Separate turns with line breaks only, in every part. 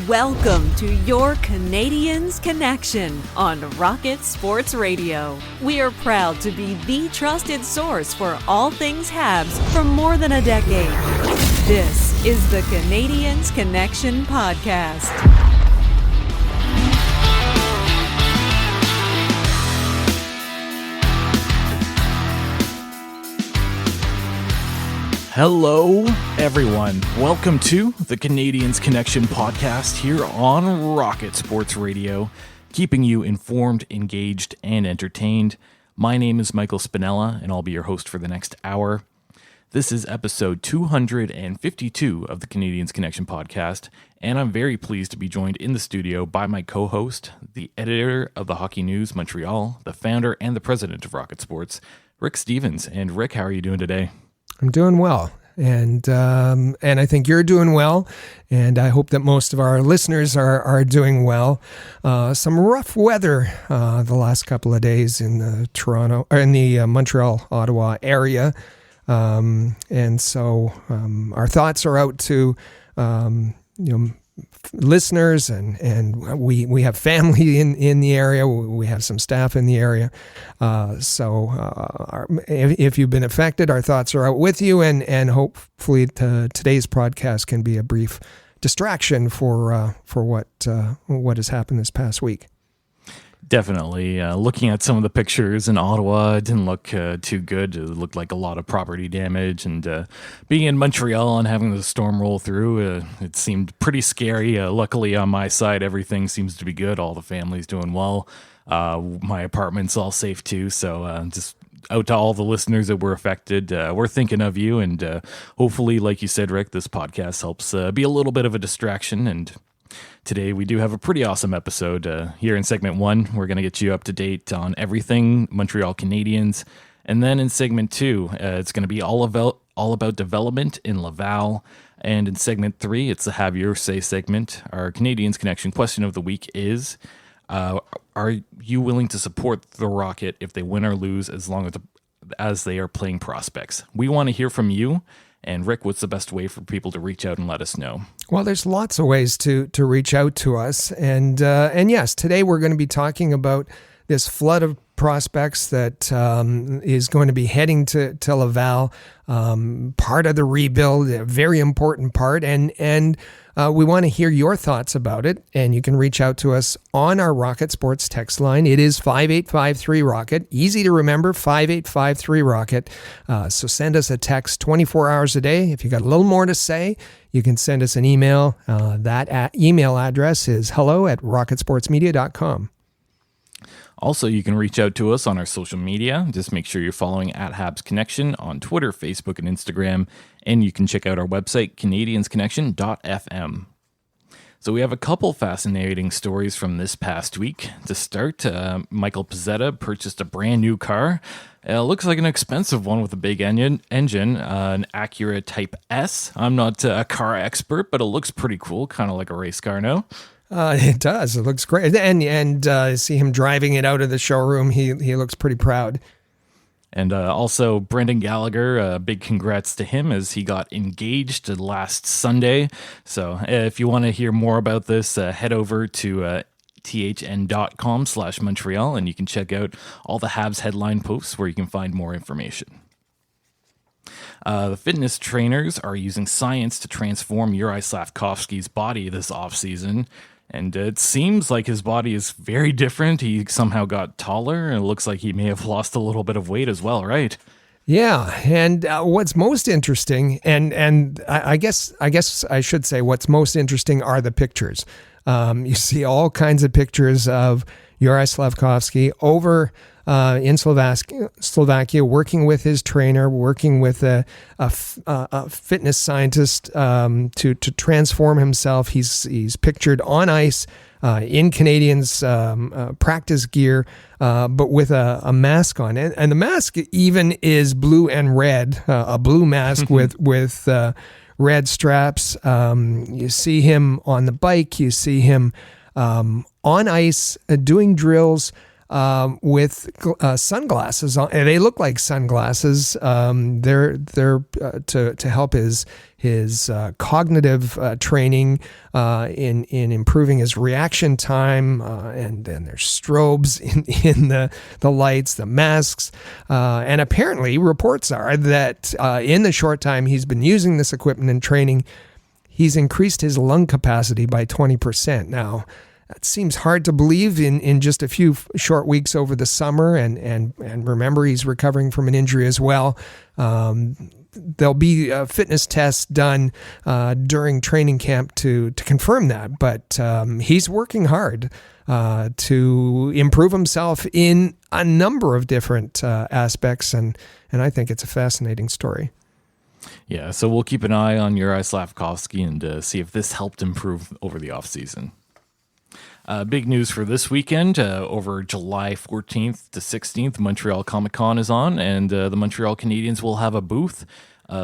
Welcome to your Canadiens Connection on Rocket Sports Radio. We are proud to be the trusted source for all things Habs for more than a decade. This is the Canadiens Connection Podcast.
Hello, everyone. Welcome to the Canadiens Connection podcast here on Rocket Sports Radio, keeping you informed, engaged, and entertained. My name is Michael Spinella, and I'll be your host for the next hour. This is episode 252 of the Canadiens Connection podcast, and I'm very pleased to be joined in the studio by my co-host, the editor of the Hockey News Montreal, the founder and the president of Rocket Sports, Rick Stevens. And Rick, how are you doing today?
I'm doing well, and I think you're doing well, and I hope that most of our listeners are doing well. Some rough weather the last couple of days in the Montreal, Ottawa area, and so our thoughts are out to listeners, and we have family in the area. We have some staff in the area. If you've been affected, our thoughts are out with you, and hopefully today's podcast can be a brief distraction for what has happened this past week.
Definitely. Looking at some of the pictures in Ottawa, it didn't look too good. It looked like a lot of property damage. And being in Montreal and having the storm roll through, it seemed pretty scary. Luckily, on my side, everything seems to be good. All the family's doing well. My apartment's all safe, too. So just out to all the listeners that were affected, we're thinking of you. And hopefully, like you said, Rick, this podcast helps be a little bit of a distraction. And today, we do have a pretty awesome episode. Here in segment 1, we're going to get you up to date on everything Montreal Canadiens. And then in segment 2, it's going to be all about development in Laval. And in segment 3, it's the Have Your Say segment. Our Canadiens Connection question of the week is, are you willing to support the Rocket if they win or lose as long as they are playing prospects? We want to hear from you. And Rick, what's the best way for people to reach out and let us know?
Well, there's lots of ways to reach out to us. And yes, today we're going to be talking about this flood of prospects that is going to be heading to Laval, part of the rebuild, a very important part. And we want to hear your thoughts about it. And you can reach out to us on our Rocket Sports text line. It is 5853-ROCKET. Easy to remember, 5853-ROCKET. So send us a text 24 hours a day. If you got a little more to say, you can send us an email. That email address is hello@rocketsportsmedia.com.
Also, you can reach out to us on our social media. Just make sure you're following @Habs Connection on Twitter, Facebook, and Instagram. And you can check out our website, canadiensconnection.fm. So we have a couple fascinating stories from this past week. To start, Michael Pezzetta purchased a brand new car. It looks like an expensive one with a big engine, an Acura Type S. I'm not a car expert, but it looks pretty cool, kind of like a race car, no?
It does. It looks great. And see him driving it out of the showroom. He looks pretty proud.
And also Brendan Gallagher, big congrats to him as he got engaged last Sunday. So if you want to hear more about this, head over to thn.com/Montreal and you can check out all the Habs headline posts where you can find more information. The fitness trainers are using science to transform Juraj Slafkovsky's body this offseason. And it seems like his body is very different. He somehow got taller, and it looks like he may have lost a little bit of weight as well, right?
Yeah, and what's most interesting, and I guess I should say what's most interesting are the pictures. You see all kinds of pictures of Juraj Slafkovsky over in Slovakia, working with his trainer, working with a fitness scientist to transform himself. He's pictured on ice in Canadiens practice gear, but with a mask on it, and the mask even is blue and red, a blue mask with red straps. You see him on the bike. You see him on ice doing drills. With sunglasses on. They look like sunglasses. They're to help his his cognitive training in improving his reaction time, and then there's strobes in the lights, the masks, and apparently reports are that in the short time he's been using this equipment and training, he's increased his lung capacity by 20%. Now, that seems hard to believe in just a few short weeks over the summer, and remember, he's recovering from an injury as well. There'll be fitness tests done during training camp to confirm that, but he's working hard to improve himself in a number of different aspects, and I think it's a fascinating story.
Yeah, so we'll keep an eye on Juraj Slafkovsky and see if this helped improve over the offseason. Big news for this weekend, over July 14th to 16th, Montreal Comic-Con is on, and the Montreal Canadiens will have a booth.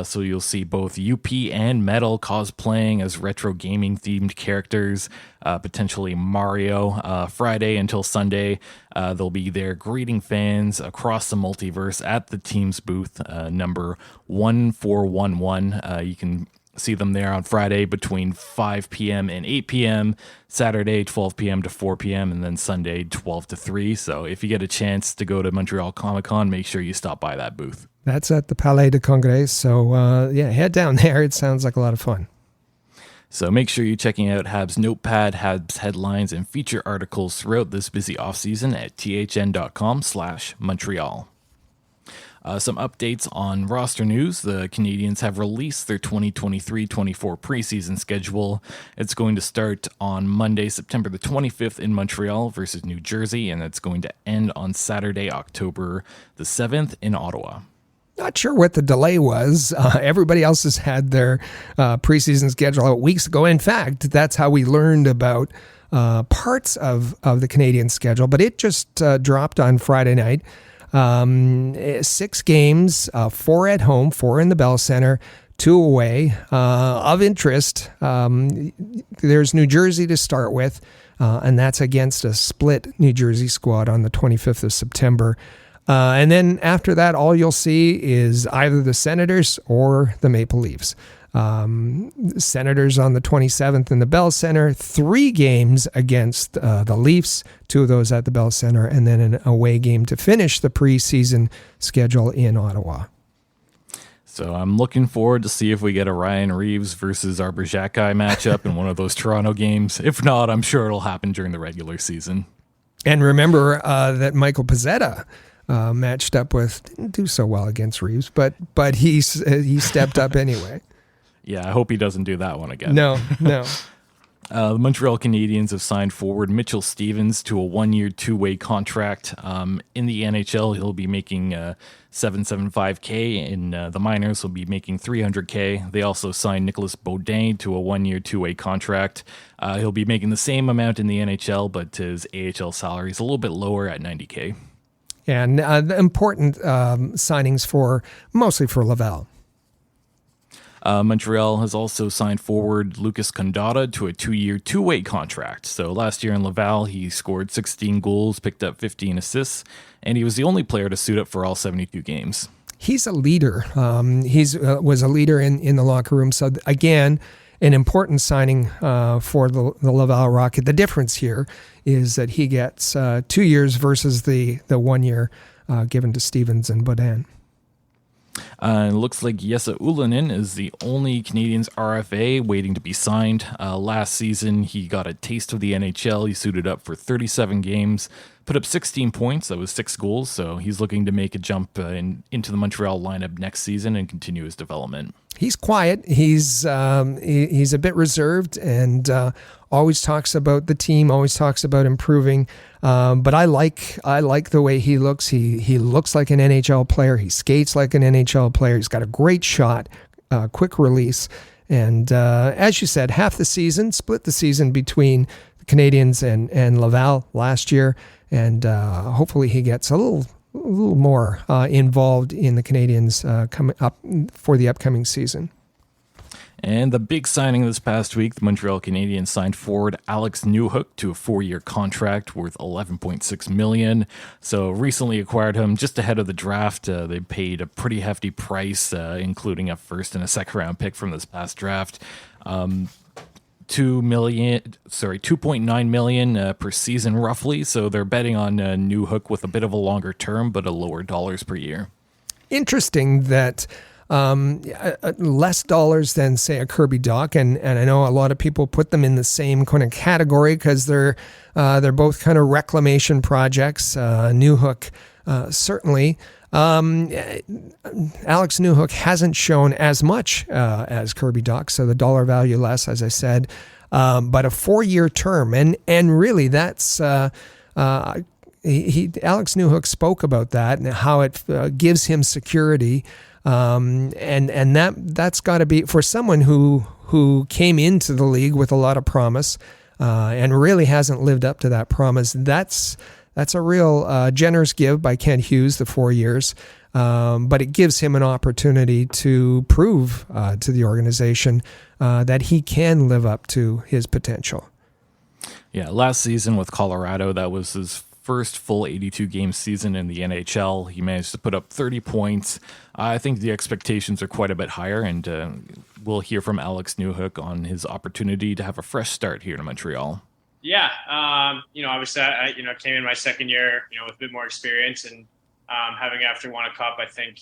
So you'll see both UP and Metal cosplaying as retro gaming-themed characters, potentially Mario. Friday until Sunday, they'll be there greeting fans across the multiverse at the team's booth, number 1411. You can see them there on Friday between 5 p.m. and 8 p.m., Saturday 12 p.m. to 4 p.m., and then Sunday 12 to 3. So if you get a chance to go to Montreal Comic-Con, make sure you stop by that booth.
That's at the Palais de Congrès. So head down there. It sounds like a lot of fun.
So make sure you're checking out Habs Notepad, Habs headlines, and feature articles throughout this busy offseason at thn.com/Montreal. Some updates on roster news. The Canadiens have released their 2023-24 preseason schedule. It's going to start on Monday, September the 25th in Montreal versus New Jersey, and it's going to end on Saturday, October the 7th in Ottawa.
Not sure what the delay was. Everybody else has had their preseason schedule out weeks ago. In fact, that's how we learned about parts of the Canadian schedule, but it just dropped on Friday night. 6 games, 4 at home, 4 in the Bell Center, 2 away. Of interest, there's New Jersey to start with, and that's against a split New Jersey squad on the 25th of September. And then after that, all you'll see is either the Senators or the Maple Leafs. Senators on the 27th in the Bell Center, 3 games against the Leafs, 2 of those at the Bell Center, and then an away game to finish the preseason schedule in Ottawa.
So I'm looking forward to see if we get a Ryan Reeves versus Arbor Xhekaj matchup in one of those Toronto games. If not, I'm sure it'll happen during the regular season.
And remember that Michael Pezzetta matched up with, didn't do so well against Reeves, but he stepped up anyway.
Yeah, I hope he doesn't do that one again.
No.
The Montreal Canadiens have signed forward Mitchell Stevens to a 1-year, 2-way contract. In the NHL, he'll be making $775K. In the minors, he'll be making $300K. They also signed Nicolas Baudin to a 1-year, 2-way contract. He'll be making the same amount in the NHL, but his AHL salary is a little bit lower at $90K.
And the important signings mostly for Laval.
Montreal has also signed forward Lucas Condotta to a 2-year, 2-way contract. So last year in Laval, he scored 16 goals, picked up 15 assists, and he was the only player to suit up for all 72 games.
He's a leader. He was a leader in the locker room. So again, an important signing for the Laval Rocket. The difference here is that he gets 2 years versus the 1 year given to Stevens and Baudin.
It looks like Jesse Ylönen is the only Canadiens RFA waiting to be signed. Last season, he got a taste of the NHL. He suited up for 37 games, put up 16 points. That was 6 goals. So he's looking to make a jump into the Montreal lineup next season and continue his development. He's
quiet. He's a bit reserved and always talks about the team, always talks about improving. But I like the way he looks. He looks like an NHL player. He skates like an NHL player. He's got a great shot, quick release. And as you said, split the season between the Canadiens and Laval last year. And hopefully he gets a little more involved in the Canadiens coming up for the upcoming season.
And the big signing this past week, the Montreal Canadiens signed forward Alex Newhook to a 4-year contract worth $11.6 million. So recently acquired him just ahead of the draft. They paid a pretty hefty price, including a first and a second round pick from this past draft. $2.9 million per season roughly. So they're betting on Newhook with a bit of a longer term, but a lower dollars per year.
Interesting that less dollars than, say, a Kirby Dach, and I know a lot of people put them in the same kind of category because they're both kind of reclamation projects. Newhook certainly. Alex Newhook hasn't shown as much as Kirby Dach, so the dollar value less, as I said, but a 4-year term, and really that's. Alex Newhook spoke about that and how it gives him security, and that's got to be for someone who came into the league with a lot of promise and really hasn't lived up to that promise. That's a real generous give by Kent Hughes, the 4 years, but it gives him an opportunity to prove to the organization that he can live up to his potential.
Yeah, last season with Colorado, that was his first full 82-game season in the NHL. He managed to put up 30 points. I think the expectations are quite a bit higher, and we'll hear from Alex Newhook on his opportunity to have a fresh start here in Montreal.
Yeah, obviously, I came in my second year, with a bit more experience, and having after won a cup, I think,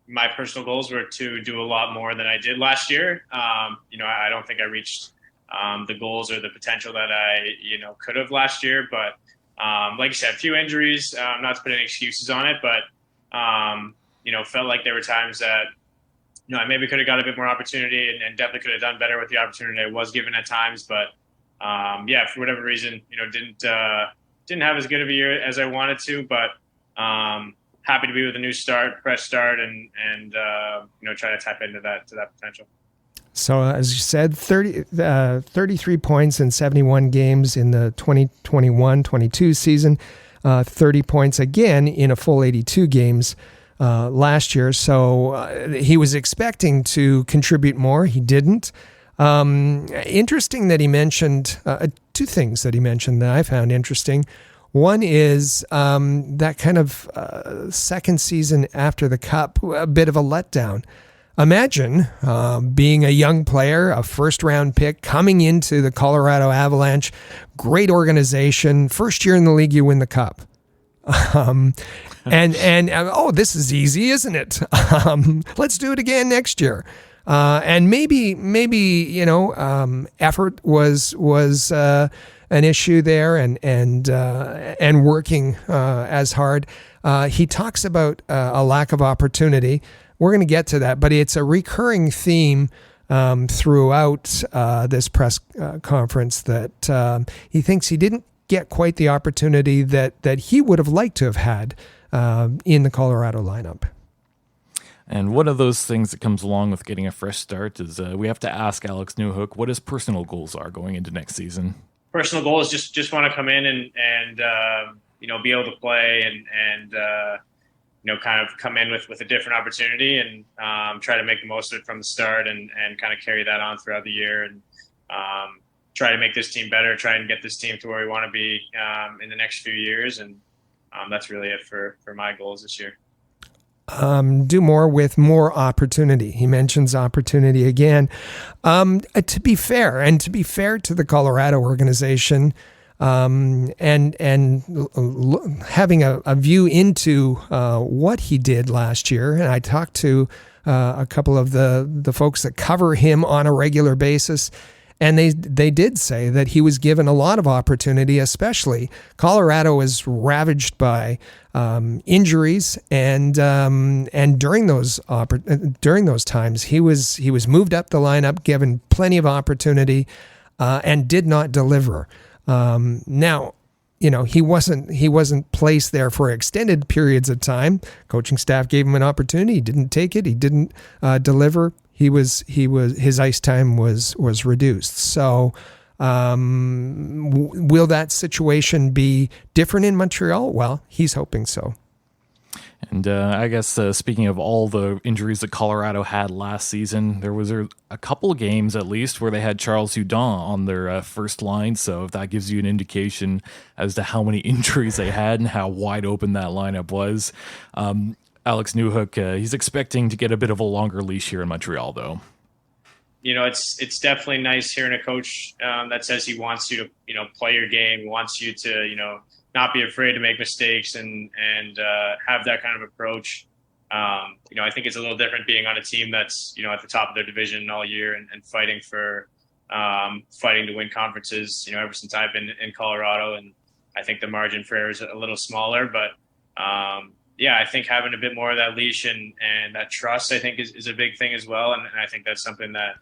my personal goals were to do a lot more than I did last year. I don't think I reached the goals or the potential that I, could have last year, but like you said, a few injuries, not to put any excuses on it, but, felt like there were times that, I maybe could have got a bit more opportunity and definitely could have done better with the opportunity I was given at times. But, for whatever reason, didn't have as good of a year as I wanted to, but happy to be with a new start, fresh start, and try to tap into that potential.
So as you said, 33 points in 71 games in the 2021-22 season, 30 points again in a full 82 games last year. So he was expecting to contribute more. He didn't. Interesting that he mentioned two things that he mentioned that I found interesting. One is that kind of second season after the Cup, a bit of a letdown. Imagine being a young player, a first-round pick, coming into the Colorado Avalanche, great organization, first year in the league, you win the Cup. This is easy, isn't it? Let's do it again next year. And maybe effort was an issue there, and working as hard. He talks about a lack of opportunity. We're going to get to that, but it's a recurring theme throughout this press conference that he thinks he didn't get quite the opportunity that he would have liked to have had in the Colorado lineup.
And one of those things that comes along with getting a fresh start is we have to ask Alex Newhook what his personal goals are going into next season.
Personal goals just want to come in and be able to play and kind of come in with a different opportunity and try to make the most of it from the start and kind of carry that on throughout the year and try to make this team better, try and get this team to where we want to be in the next few years. And that's really it for my goals this year.
Do more with more opportunity. He mentions opportunity again. To be fair to the Colorado organization, and having a view into what he did last year, and I talked to a couple of the folks that cover him on a regular basis, and they did say that he was given a lot of opportunity. Especially Colorado was ravaged by injuries, and during those times he was moved up the lineup, given plenty of opportunity, and did not deliver. Now, he wasn't placed there for extended periods of time. Coaching staff gave him an opportunity. He didn't take it. He didn't deliver. His ice time was reduced. So, will that situation be different in Montreal? Well, he's hoping so.
And I guess speaking of all the injuries that Colorado had last season, there was a couple of games at least where they had Charles Hudon on their first line. So if that gives you an indication as to how many injuries they had and how wide open that lineup was, Alex Newhook, he's expecting to get a bit of a longer leash here in Montreal, though.
It's definitely nice hearing a coach that says he wants you to, play your game, wants you to, not be afraid to make mistakes and have that kind of approach. I think it's a little different being on a team that's, at the top of their division all year and fighting to win conferences, ever since I've been in Colorado. And I think the margin for error is a little smaller, but I think having a bit more of that leash and that trust, I think is a big thing as well. And I think that's something that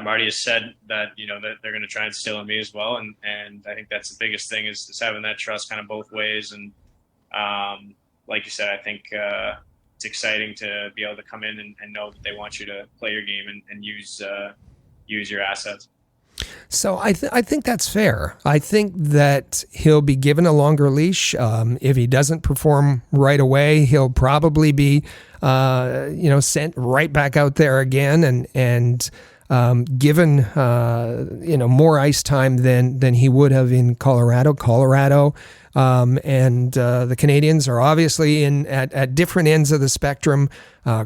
Marty has said that, that they're going to try and instill in me as well. And I think that's the biggest thing is having that trust kind of both ways. And like you said, I think it's exciting to be able to come in and know that they want you to play your game and use your assets.
So I think that's fair. I think that he'll be given a longer leash. If he doesn't perform right away, he'll probably be, sent right back out there again and given, more ice time than he would have in Colorado. And the Canadiens are obviously at different ends of the spectrum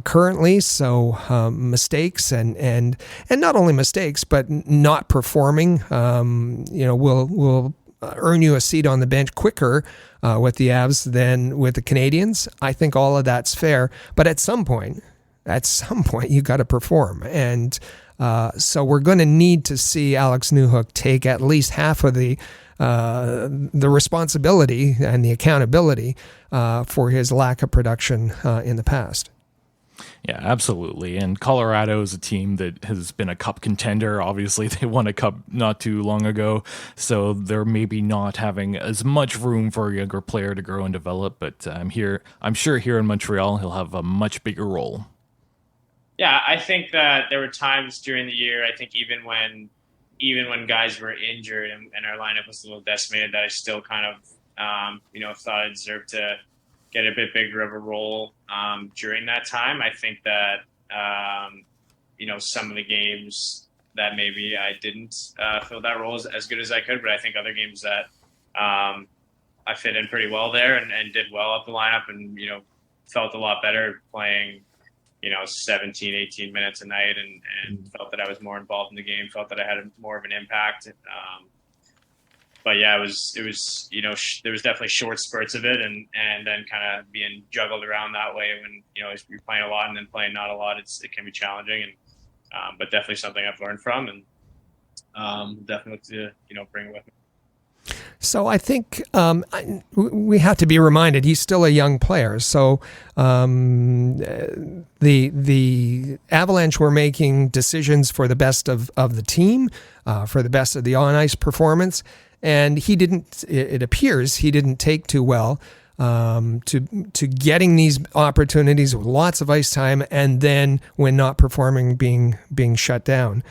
currently. So mistakes and not only mistakes, but not performing, will earn you a seat on the bench quicker with the Avs than with the Canadiens. I think all of that's fair. But at some point, you got to perform. And so we're going to need to see Alex Newhook take at least half of the responsibility and the accountability for his lack of production in the past.
Yeah, absolutely. And Colorado is a team that has been a cup contender. Obviously, they won a cup not too long ago, so they're maybe not having as much room for a younger player to grow and develop. But I'm sure here in Montreal, he'll have a much bigger role.
Yeah, I think that there were times during the year, I think even when guys were injured and our lineup was a little decimated, that I still kind of, thought I deserved to get a bit bigger of a role during that time. I think that, some of the games that maybe I didn't fill that role as good as I could, but I think other games that I fit in pretty well there and did well up the lineup and, felt a lot better playing 17, 18 minutes a night and felt that I was more involved in the game, felt that I had more of an impact. But yeah, it was there was definitely short spurts of it and then kind of being juggled around that way when, you're playing a lot and then playing not a lot, it can be challenging. And but definitely something I've learned from and definitely to, bring it with me.
So I think we have to be reminded he's still a young player. So the Avalanche were making decisions for the best of the team, for the best of the on-ice performance, and it appears he didn't take too well to getting these opportunities with lots of ice time, and then when not performing, being shut down.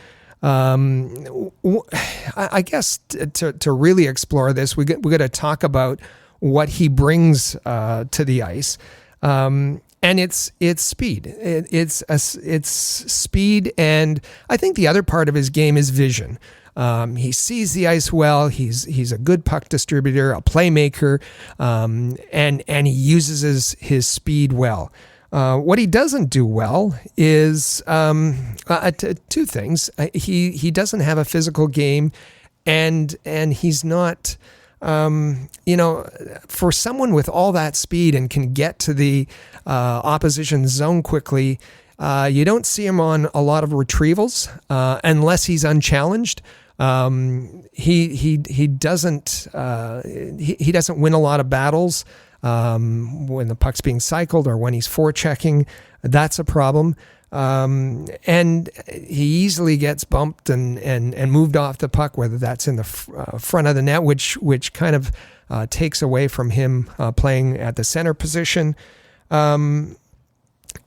I guess to really explore this, we got to talk about what he brings to the ice, and it's speed. It's speed, and I think the other part of his game is vision. He sees the ice well. He's a good puck distributor, a playmaker, and he uses his speed well. What he doesn't do well is two things. He doesn't have a physical game, and he's not, for someone with all that speed and can get to the opposition zone quickly. You don't see him on a lot of retrievals unless he's unchallenged. He doesn't win a lot of battles. When the puck's being cycled or when he's forechecking, that's a problem. And he easily gets bumped and moved off the puck, whether that's in the front of the net, which kind of takes away from him playing at the center position. And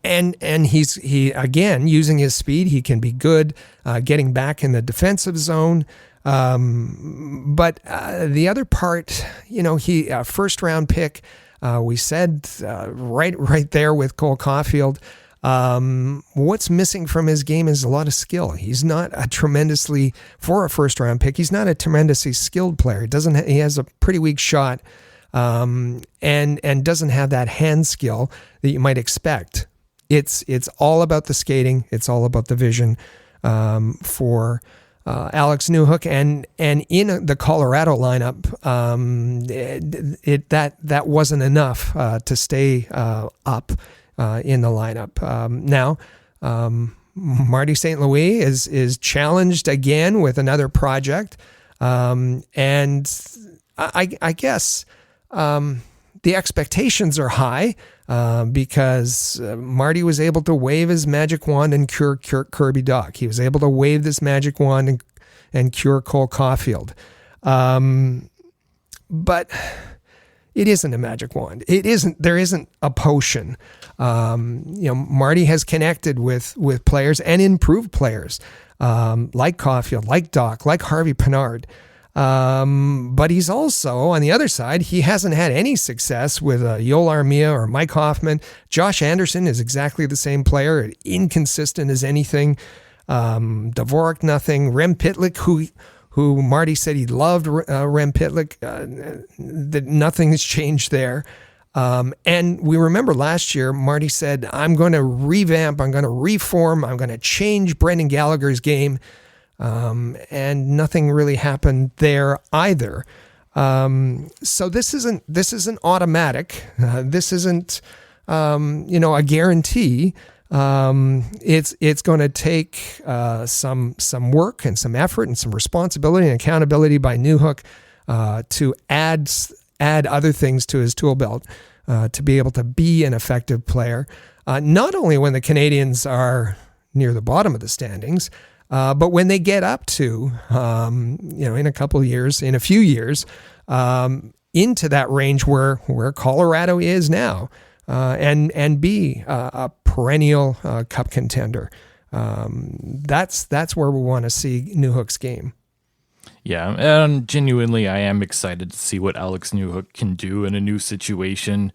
he again, using his speed, he can be good getting back in the defensive zone. But the other part, he first round pick. We said right there with Cole Caulfield, what's missing from his game is a lot of skill. He's not for a first round pick, he's not a tremendously skilled player. He has a pretty weak shot, and doesn't have that hand skill that you might expect. It's all about the skating. It's all about the vision for Alex Newhook, and in the Colorado lineup, that wasn't enough to stay up in the lineup. Now, Marty St. Louis is challenged again with another project, and I guess the expectations are high because Marty was able to wave his magic wand and cure Kirby Dach. He was able to wave this magic wand and cure Cole Caulfield. But it isn't a magic wand. There isn't a potion. Marty has connected with players and improved players like Caulfield, like Dach, like Harvey Pinard. But he's also, on the other side, he hasn't had any success with Yoel Armia or Mike Hoffman. Josh Anderson is exactly the same player, inconsistent as anything. Dvorak, nothing. Rem Pitlick, who Marty said he loved Rem Pitlick, that nothing has changed there. And we remember last year, Marty said, I'm going to revamp, I'm going to reform, I'm going to change Brendan Gallagher's game. And nothing really happened there either. So this isn't automatic. This isn't, a guarantee. It's going to take some work and some effort and some responsibility and accountability by Newhook to add other things to his tool belt to be able to be an effective player. Not only when the Canadiens are near the bottom of the standings, but when they get up to, in a few years, into that range where Colorado is now, and be a perennial cup contender, that's where we want to see Newhook's game.
Yeah, and genuinely, I am excited to see what Alex Newhook can do in a new situation.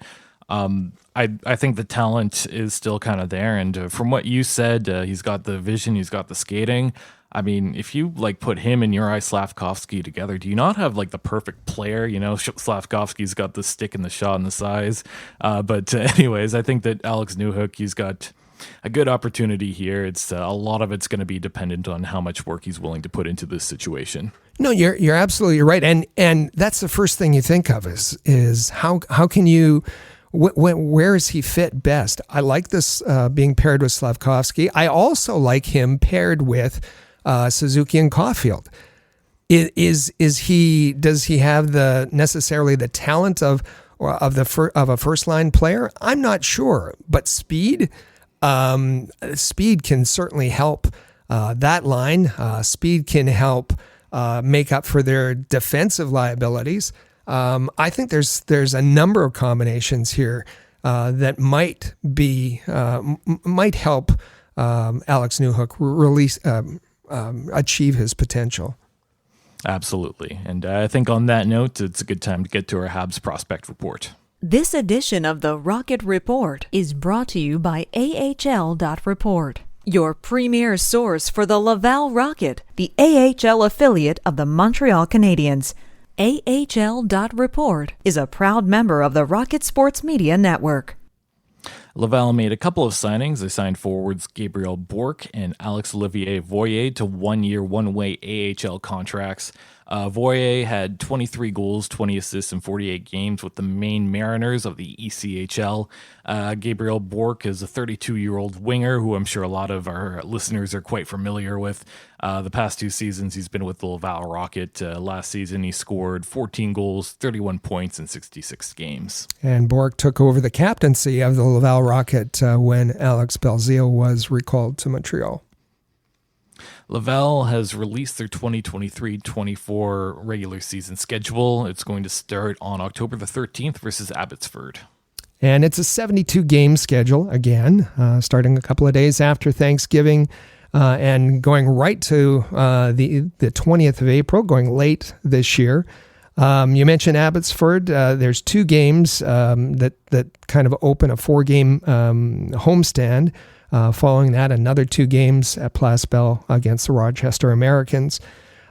I think the talent is still kind of there, and from what you said, he's got the vision, he's got the skating. I mean, if you put him and Juraj Slafkovsky together, do you not have the perfect player? Slafkovsky's got the stick and the shot and the size. But anyways, I think that Alex Newhook, he's got a good opportunity here. It's a lot of it's going to be dependent on how much work he's willing to put into this situation.
No, you're absolutely right, and that's the first thing you think of is how can you. Where is he fit best? I like this being paired with Slafkovsky. I also like him paired with Suzuki and Caulfield. Does he have necessarily the talent of a first line player? I'm not sure, but speed can certainly help that line. Speed can help make up for their defensive liabilities. I think there's a number of combinations here that might help Alex Newhook achieve his potential.
Absolutely. And I think on that note, it's a good time to get to our Habs prospect report.
This edition of the Rocket Report is brought to you by AHL.Report, your premier source for the Laval Rocket, the AHL affiliate of the Montreal Canadiens. AHL.Report is a proud member of the Rocket Sports Media Network.
Laval made a couple of signings. They signed forwards Gabriel Bourque and Alex-Olivier Voyer to 1 year, one-way AHL contracts. Voyer had 23 goals, 20 assists in 48 games with the Maine Mariners of the ECHL. Gabriel Bourque is a 32-year-old winger who I'm sure a lot of our listeners are quite familiar with. The past 2 seasons, he's been with the Laval Rocket. Last season, he scored 14 goals, 31 points in 66 games.
And Bourque took over the captaincy of the Laval Rocket when Alex Belzile was recalled to Montreal.
Laval has released their 2023-24 regular season schedule. It's going to start on October the 13th versus Abbotsford. And
it's a 72-game schedule, again, starting a couple of days after Thanksgiving and going right to the 20th of April, going late this year. You mentioned Abbotsford. There's 2 games that kind of open a 4-game homestand. Following that, another 2 games at Place Bell against the Rochester Americans.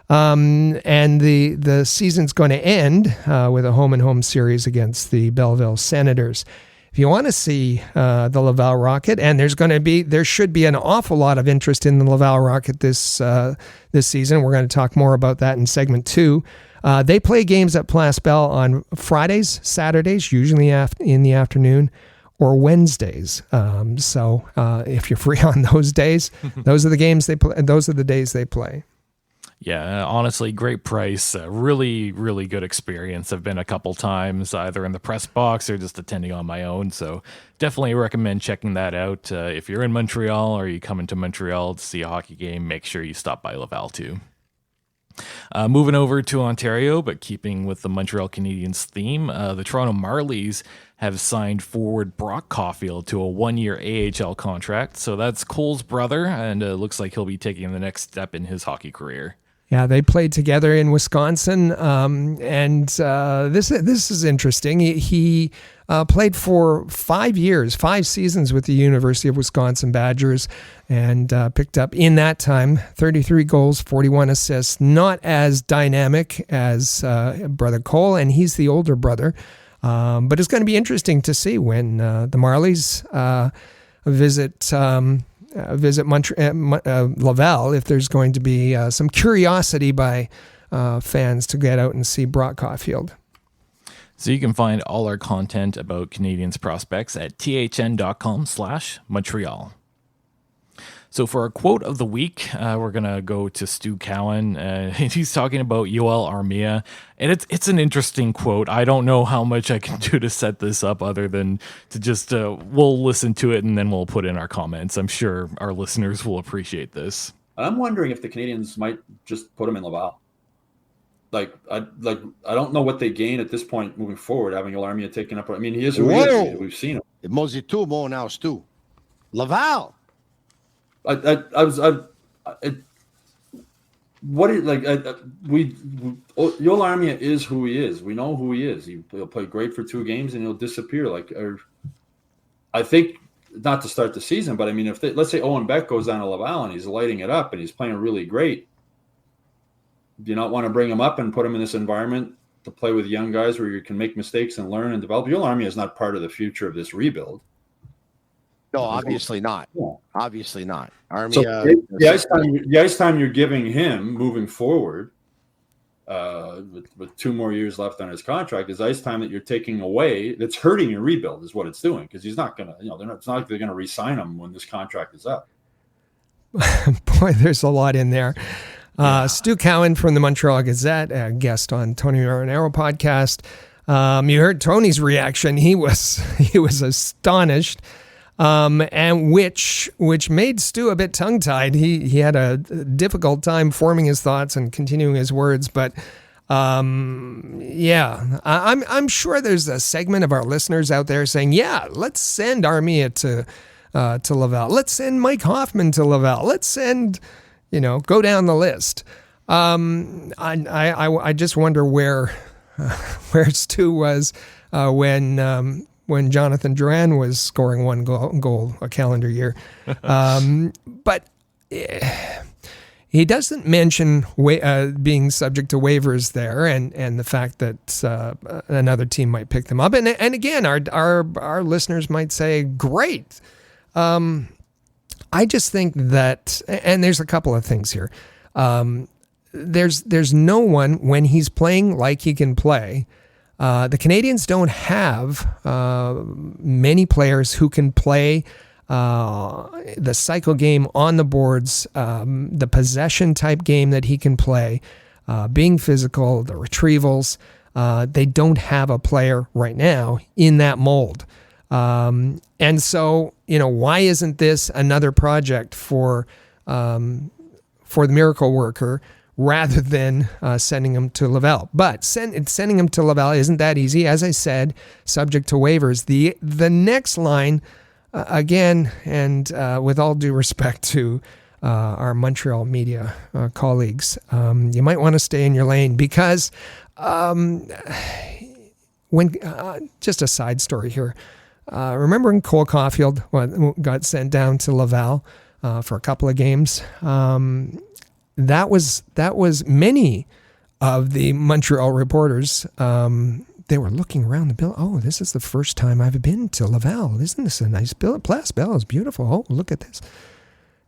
And the season's going to end with a home-and-home series against the Belleville Senators. If you want to see the Laval Rocket, and there should be an awful lot of interest in the Laval Rocket this season. We're going to talk more about that in segment 2. They play games at Place Bell on Fridays, Saturdays, usually in the afternoon, or Wednesdays. So if you're free on those days, those are the games they play. Those are the days they play.
Yeah, honestly, great price. Really, really good experience. I've been a couple times, either in the press box or just attending on my own. So definitely recommend checking that out. If you're in Montreal or you come into Montreal to see a hockey game, make sure you stop by Laval too. Moving over to Ontario, but keeping with the Montreal Canadiens theme, the Toronto Marlies have signed forward Brock Caulfield to a 1-year AHL contract. So that's Cole's brother, and it looks like he'll be taking the next step in his hockey career.
Yeah, they played together in Wisconsin, and this is interesting. He played for 5 years, 5 seasons with the University of Wisconsin Badgers, and picked up in that time 33 goals, 41 assists. Not as dynamic as brother Cole, and he's the older brother. But it's going to be interesting to see when the Marlies visit Laval, if there's going to be some curiosity by fans to get out and see Brock Caulfield.
So you can find all our content about Canadiens prospects at thn.com/Montreal. So for our quote of the week, we're going to go to Stu Cowan. He's talking about Yoel Armia, and it's an interesting quote. I don't know how much I can do to set this up other than to just, we'll listen to it and then we'll put in our comments. I'm sure our listeners will appreciate this.
I'm wondering if the Canadiens might just put him in Laval. I don't know what they gain at this point moving forward, having Yoel Armia taken up. I mean, he is who he is. We've seen him.
Mosey too, more now, Stu. Laval.
Yoel Armia is who he is. We know who he is. He'll play great for 2 games and he'll disappear. I think not to start the season, but I mean, let's say Owen Beck goes down to Laval and he's lighting it up and he's playing really great, do you not want to bring him up and put him in this environment to play with young guys where you can make mistakes and learn and develop? Yoel Armia is not part of the future of this rebuild.
No, obviously not. Yeah. Obviously not. Armia,
so the ice time you're giving him moving forward, with 2 more years left on his contract, is ice time that you're taking away. That's hurting your rebuild, is what it's doing, because he's not gonna. It's not like they're gonna re-sign him when this contract is up.
Boy, there's a lot in there. Stu Cowan from the Montreal Gazette, a guest on Tony Marinaro podcast. You heard Tony's reaction. He was astonished. And which made Stu a bit tongue-tied. He had a difficult time forming his thoughts and continuing his words. But I'm sure there's a segment of our listeners out there saying, "Yeah, let's send Armia to Laval. Let's send Mike Hoffman to Laval. Let's send, go down the list." I just wonder where Stu was when Jonathan Drouin was scoring 1 goal a calendar year. But he doesn't mention being subject to waivers there and the fact that another team might pick them up. And again, our listeners might say, great. I just think that, and there's a couple of things here. There's no one, when he's playing like he can play. The Canadiens don't have many players who can play the cycle game on the boards, the possession type game that he can play, being physical, the retrievals. They don't have a player right now in that mold. And so, why isn't this another project for the miracle worker rather than sending him to Laval? But sending him to Laval isn't that easy. As I said, subject to waivers. The next line, again, and with all due respect to our Montreal media colleagues, you might want to stay in your lane, because When just a side story here. Remember when Cole Caulfield got sent down to Laval for a couple of games? That was many of the Montreal reporters. They were looking around the building. Oh, this is the first time I've been to Laval. Isn't this a nice building? Place Belle is beautiful. Oh, look at this.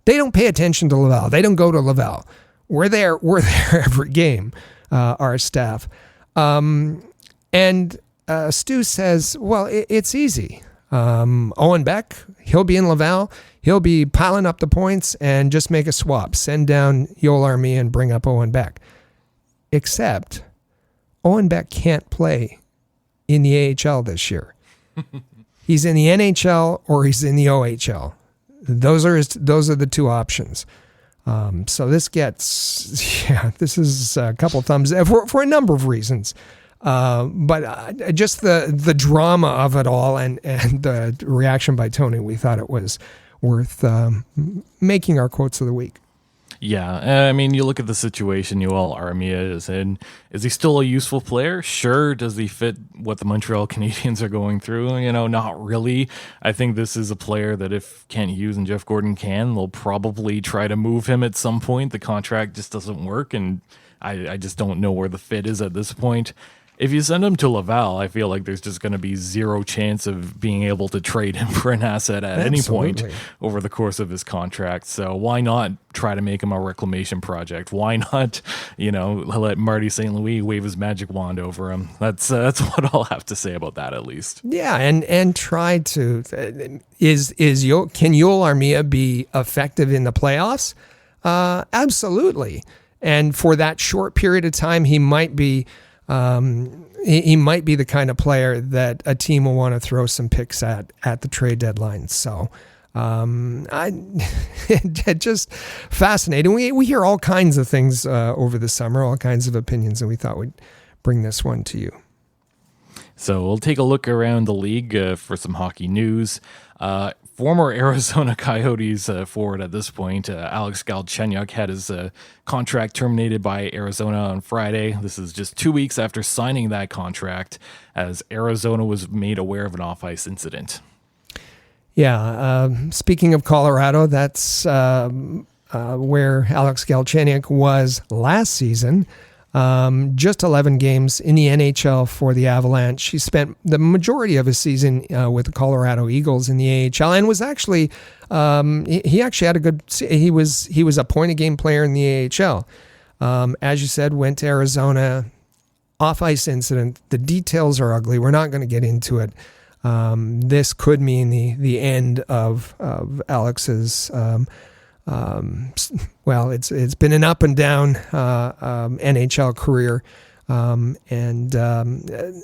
They don't pay attention to Laval. They don't go to Laval. We're there every game, our staff. And Stu says, well, it's easy. Owen Beck, he'll be in Laval. He'll be piling up the points and just make a swap. Send down Joel Armia and bring up Owen Beck. Except Owen Beck can't play in the AHL this year. He's in the NHL or he's in the OHL. Those are the two options. So this is a couple thumbs for a number of reasons. But just the drama of it all and the reaction by Tony, we thought it was worth making our quotes of the week.
Yeah, I mean, you look at the situation Joel Armia is in. Is he still a useful player? Sure. Does he fit what the Montreal Canadiens are going through? Not really. I think this is a player that if Kent Hughes and Jeff Gordon they'll probably try to move him at some point. The contract just doesn't work, and I just don't know where the fit is at this point. If you send him to Laval, I feel like there's just going to be zero chance of being able to trade him for an asset at any point over the course of his contract. So why not try to make him a reclamation project? Why not, let Marty St. Louis wave his magic wand over him? That's what I'll have to say about that, at least.
Yeah, and try to can Joel Armia be effective in the playoffs? Absolutely. And for that short period of time, he might be. He might be the kind of player that a team will want to throw some picks at the trade deadline. So, just fascinating. We hear all kinds of things over the summer, all kinds of opinions, and we thought we'd bring this one to you.
So we'll take a look around the league for some hockey news. Former Arizona Coyotes forward at this point, Alex Galchenyuk, had his contract terminated by Arizona on Friday. This is just 2 weeks after signing that contract, as Arizona was made aware of an off-ice incident. Yeah,
speaking of Colorado, that's where Alex Galchenyuk was last season. Just 11 games in the NHL for the Avalanche. He spent the majority of his season with the Colorado Eagles in the AHL, and was actually he actually had a good. He was a point a game player in the AHL. As you said, went to Arizona. Off ice incident. The details are ugly. We're not going to get into it. This could mean the end of Alex's. It's been an up and down NHL career, and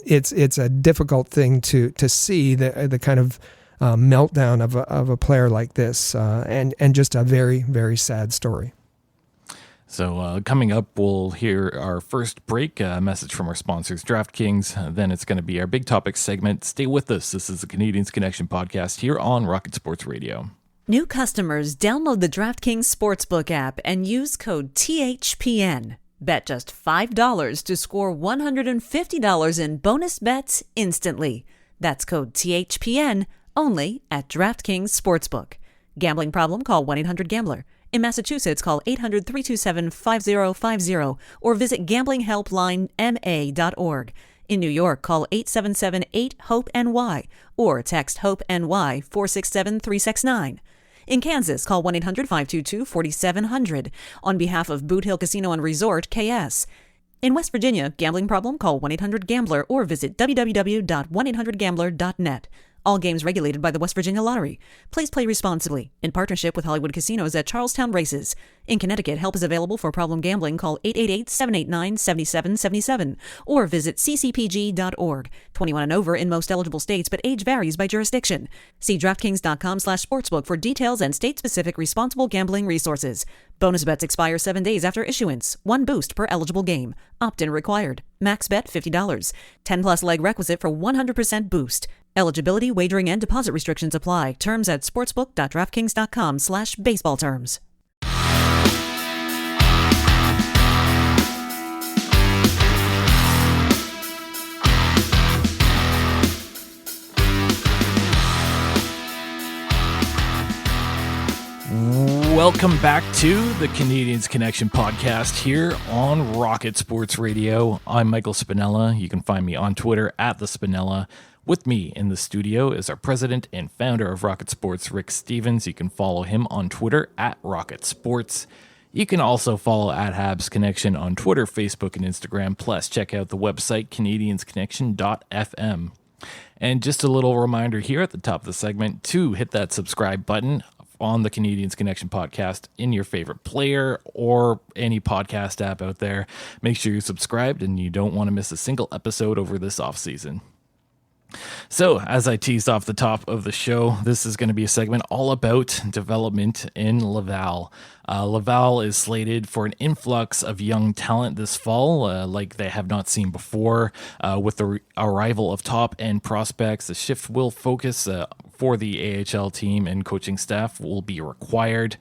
it's a difficult thing to see the kind of meltdown of a player like this, and just a very, very sad story.
So coming up, we'll hear our first break, a message from our sponsors, DraftKings. Then it's going to be our big topic segment. Stay with us. This is the Canadiens Connection podcast here on Rocket Sports Radio.
New customers, download the DraftKings Sportsbook app and use code THPN. Bet just $5 to score $150 in bonus bets instantly. That's code THPN only at DraftKings Sportsbook. Gambling problem? Call 1-800-GAMBLER. In Massachusetts, call 800-327-5050 or visit gamblinghelplinema.org. In New York, call 877-8-HOPE-NY or text HOPE-NY 467-369. In Kansas, call 1-800-522-4700 on behalf of Boot Hill Casino and Resort, KS. In West Virginia, gambling problem? Call 1-800-GAMBLER or visit www.1800gambler.net. All games regulated by the West Virginia Lottery. Please play responsibly. In partnership with Hollywood Casinos at Charlestown Races. In Connecticut, help is available for problem gambling. Call 888-789-7777 or visit ccpg.org. 21 and over in most eligible states, but age varies by jurisdiction. See DraftKings.com/sportsbook for details and state-specific responsible gambling resources. Bonus bets expire 7 days after issuance. 1 boost per eligible game. Opt-in required. Max bet $50. 10-plus leg requisite for 100% boost. Eligibility, wagering, and deposit restrictions apply. Terms at sportsbook.draftkings.com/baseball terms.
welcome back to the Canadiens Connection podcast here on Rocket Sports Radio. I'm Michael Spinella. You can find me on Twitter at the Spinella. With me in the studio is our president and founder of Rocket Sports, Rick Stevens. You can follow him on Twitter at Rocket Sports. You can also follow at Habs Connection on Twitter, Facebook, and Instagram. Plus, check out the website, CanadiensConnection.fm. And just a little reminder here at the top of the segment to hit that subscribe button on the Canadiens Connection podcast in your favorite player or any podcast app out there. Make sure you're subscribed and you don't want to miss a single episode over this offseason. So, as I teased off the top of the show, this is going to be a segment all about development in Laval. Laval is slated for an influx of young talent this fall, like they have not seen before. With the arrival of top-end prospects, the shift will focus for the AHL team and coaching staff will be required.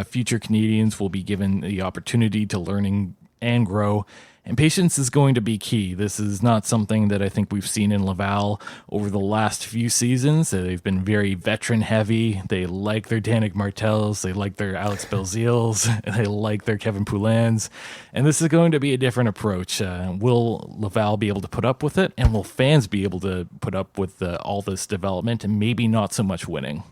Future Canadians will be given the opportunity to learn and grow. And patience is going to be key. This is not something that I think we've seen in Laval over the last few seasons. They've been very veteran heavy. They like their Danik Martels. They like their Alex Belziels. They like their Kevin Poulins. And this is going to be a different approach. Will Laval be able to put up with it? And will fans be able to put up with all this development and maybe not so much winning?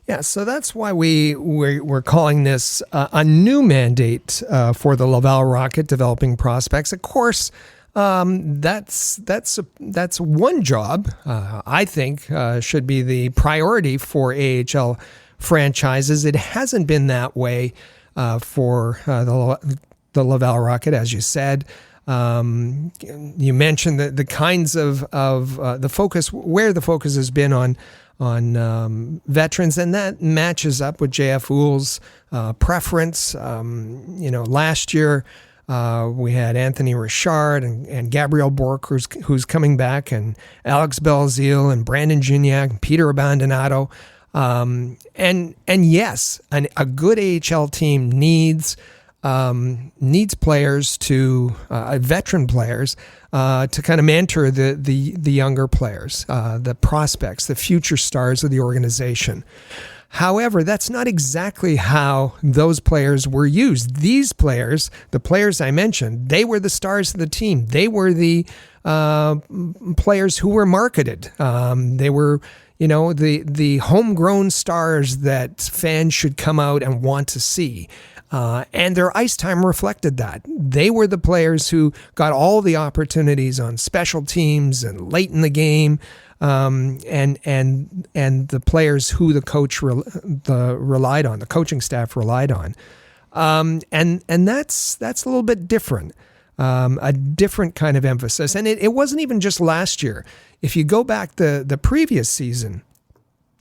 Yeah, so that's why we're calling this a new mandate for the Laval Rocket developing prospects. Of course, that's one job I think should be the priority for AHL franchises. It hasn't been that way for the Laval Rocket, as you said. You mentioned the kinds of the focus, where the focus has been on veterans, and that matches up with JF Houle's preference. Last year we had Anthony Richard and Gabriel Bourque, who's coming back, and Alex Belzile and Brandon Gignac and Peter Abbandonato. And yes, a good AHL team needs players to veteran players to kind of mentor the younger players, the prospects, the future stars of the organization. However, that's not exactly how those players were used. These players, the players I mentioned, they were the stars of the team. They were the players who were marketed. They were, the homegrown stars that fans should come out and want to see. And their ice time reflected that. They were the players who got all the opportunities on special teams and late in the game, and the players who the coach relied on, the coaching staff relied on, and that's a little bit different, a different kind of emphasis. And it wasn't even just last year. If you go back the previous season,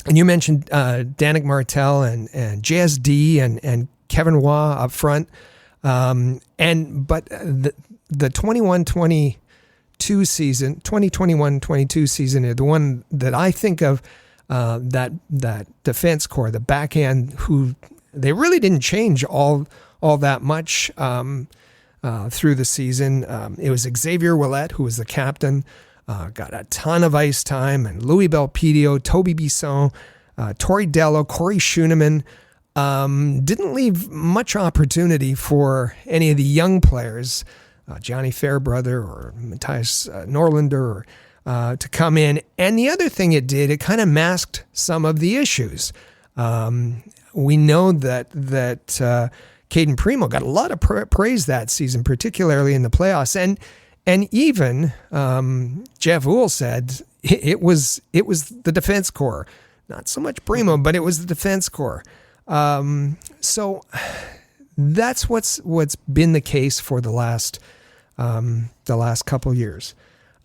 and you mentioned Danik Martel and JSD and Kevin Waugh up front, but the 21-22 season, 2021-22 season, the one that I think of, that defense core, the back end, who they really didn't change all that much through the season. It was Xavier Ouellet, who was the captain, got a ton of ice time, and Louis Belpedio, Toby Bisson, Tori Dello, Corey Schooneman. Didn't leave much opportunity for any of the young players, Johnny Fairbrother or Matthias Norlander, to come in. And the other thing it did, it kind of masked some of the issues. We know that Caden Primo got a lot of praise that season, particularly in the playoffs. And even Jeff Houle said it was the defense core, not so much Primo, but it was the defense core. So that's what's been the case for the last couple years.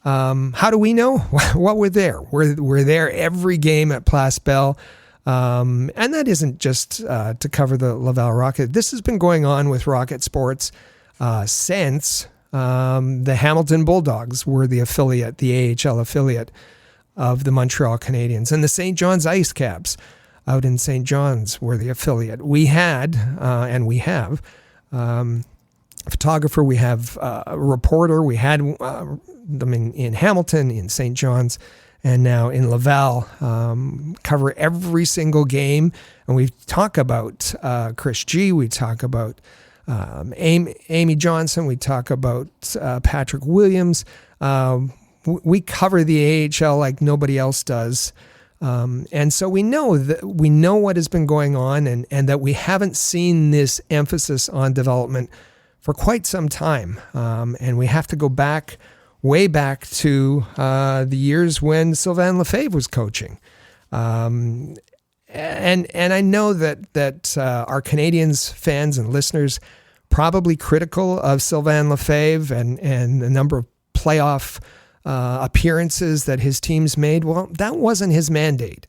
How do we know? Well, we're there. We're there every game at Place Bell. And that isn't just to cover the Laval Rocket. This has been going on with Rocket Sports since the Hamilton Bulldogs were the AHL affiliate of the Montreal Canadiens, and the St. John's Ice Caps out in St. John's were the affiliate. We had, and we have, a photographer, we have a reporter, we had them in Hamilton, in St. John's, and now in Laval, cover every single game. And we talk about Chris G. We talk about Amy Johnson. We talk about Patrick Williams. We cover the AHL like nobody else does. And so we know what has been going on, and that we haven't seen this emphasis on development for quite some time. And we have to go way back to the years when Sylvain Lefebvre was coaching. And I know that our Canadiens fans and listeners probably critical of Sylvain Lefebvre and the number of playoff appearances that his teams made. Well, that wasn't his mandate.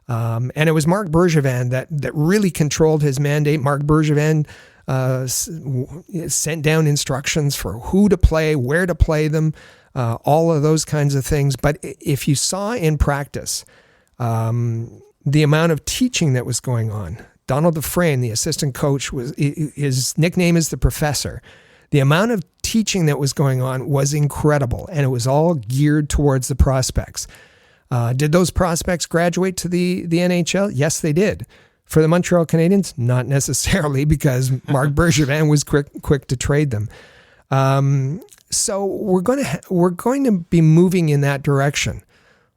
And it was Marc Bergevin that really controlled his mandate. Marc Bergevin sent down instructions for who to play, where to play them, all of those kinds of things. But if you saw in practice the amount of teaching that was going on, Donald Dufresne, the assistant coach, his nickname is the Professor. The amount of teaching that was going on was incredible, and it was all geared towards the prospects. Did those prospects graduate to the NHL? Yes, they did. For the Montreal Canadiens, not necessarily, because Marc Bergevin was quick to trade them. So we're going to be moving in that direction.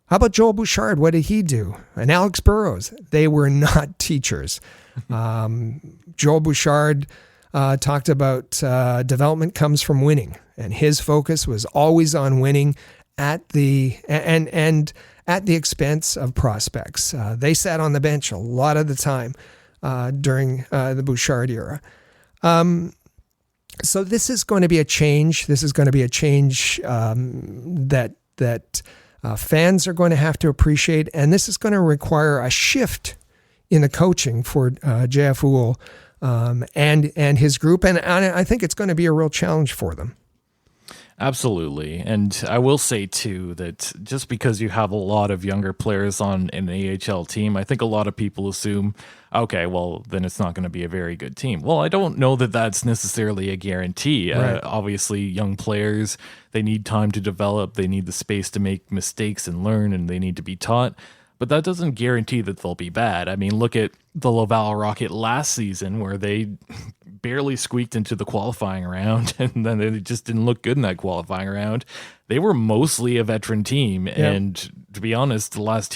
How about Joel Bouchard? What did he do? And Alex Burrows? They were not teachers. Joel Bouchard talked about development comes from winning, and his focus was always on winning at the expense of prospects. They sat on the bench a lot of the time during the Bouchard era. So this is going to be a change. This is going to be a change that fans are going to have to appreciate, and this is going to require a shift in the coaching for J.F. Houle and his group, and I think it's going to be a real challenge for them.
Absolutely. And I will say, too, that just because you have a lot of younger players on an AHL team, I think a lot of people assume, okay, well, then it's not going to be a very good team. Well, I don't know that that's necessarily a guarantee.
Right.
Obviously, young players, they need time to develop. They need the space to make mistakes and learn, and they need to be taught. But that doesn't guarantee that they'll be bad. I mean, look at the Laval Rocket last season, where they barely squeaked into the qualifying round, and then they just didn't look good in that qualifying round. They were mostly a veteran team, and to be honest, the last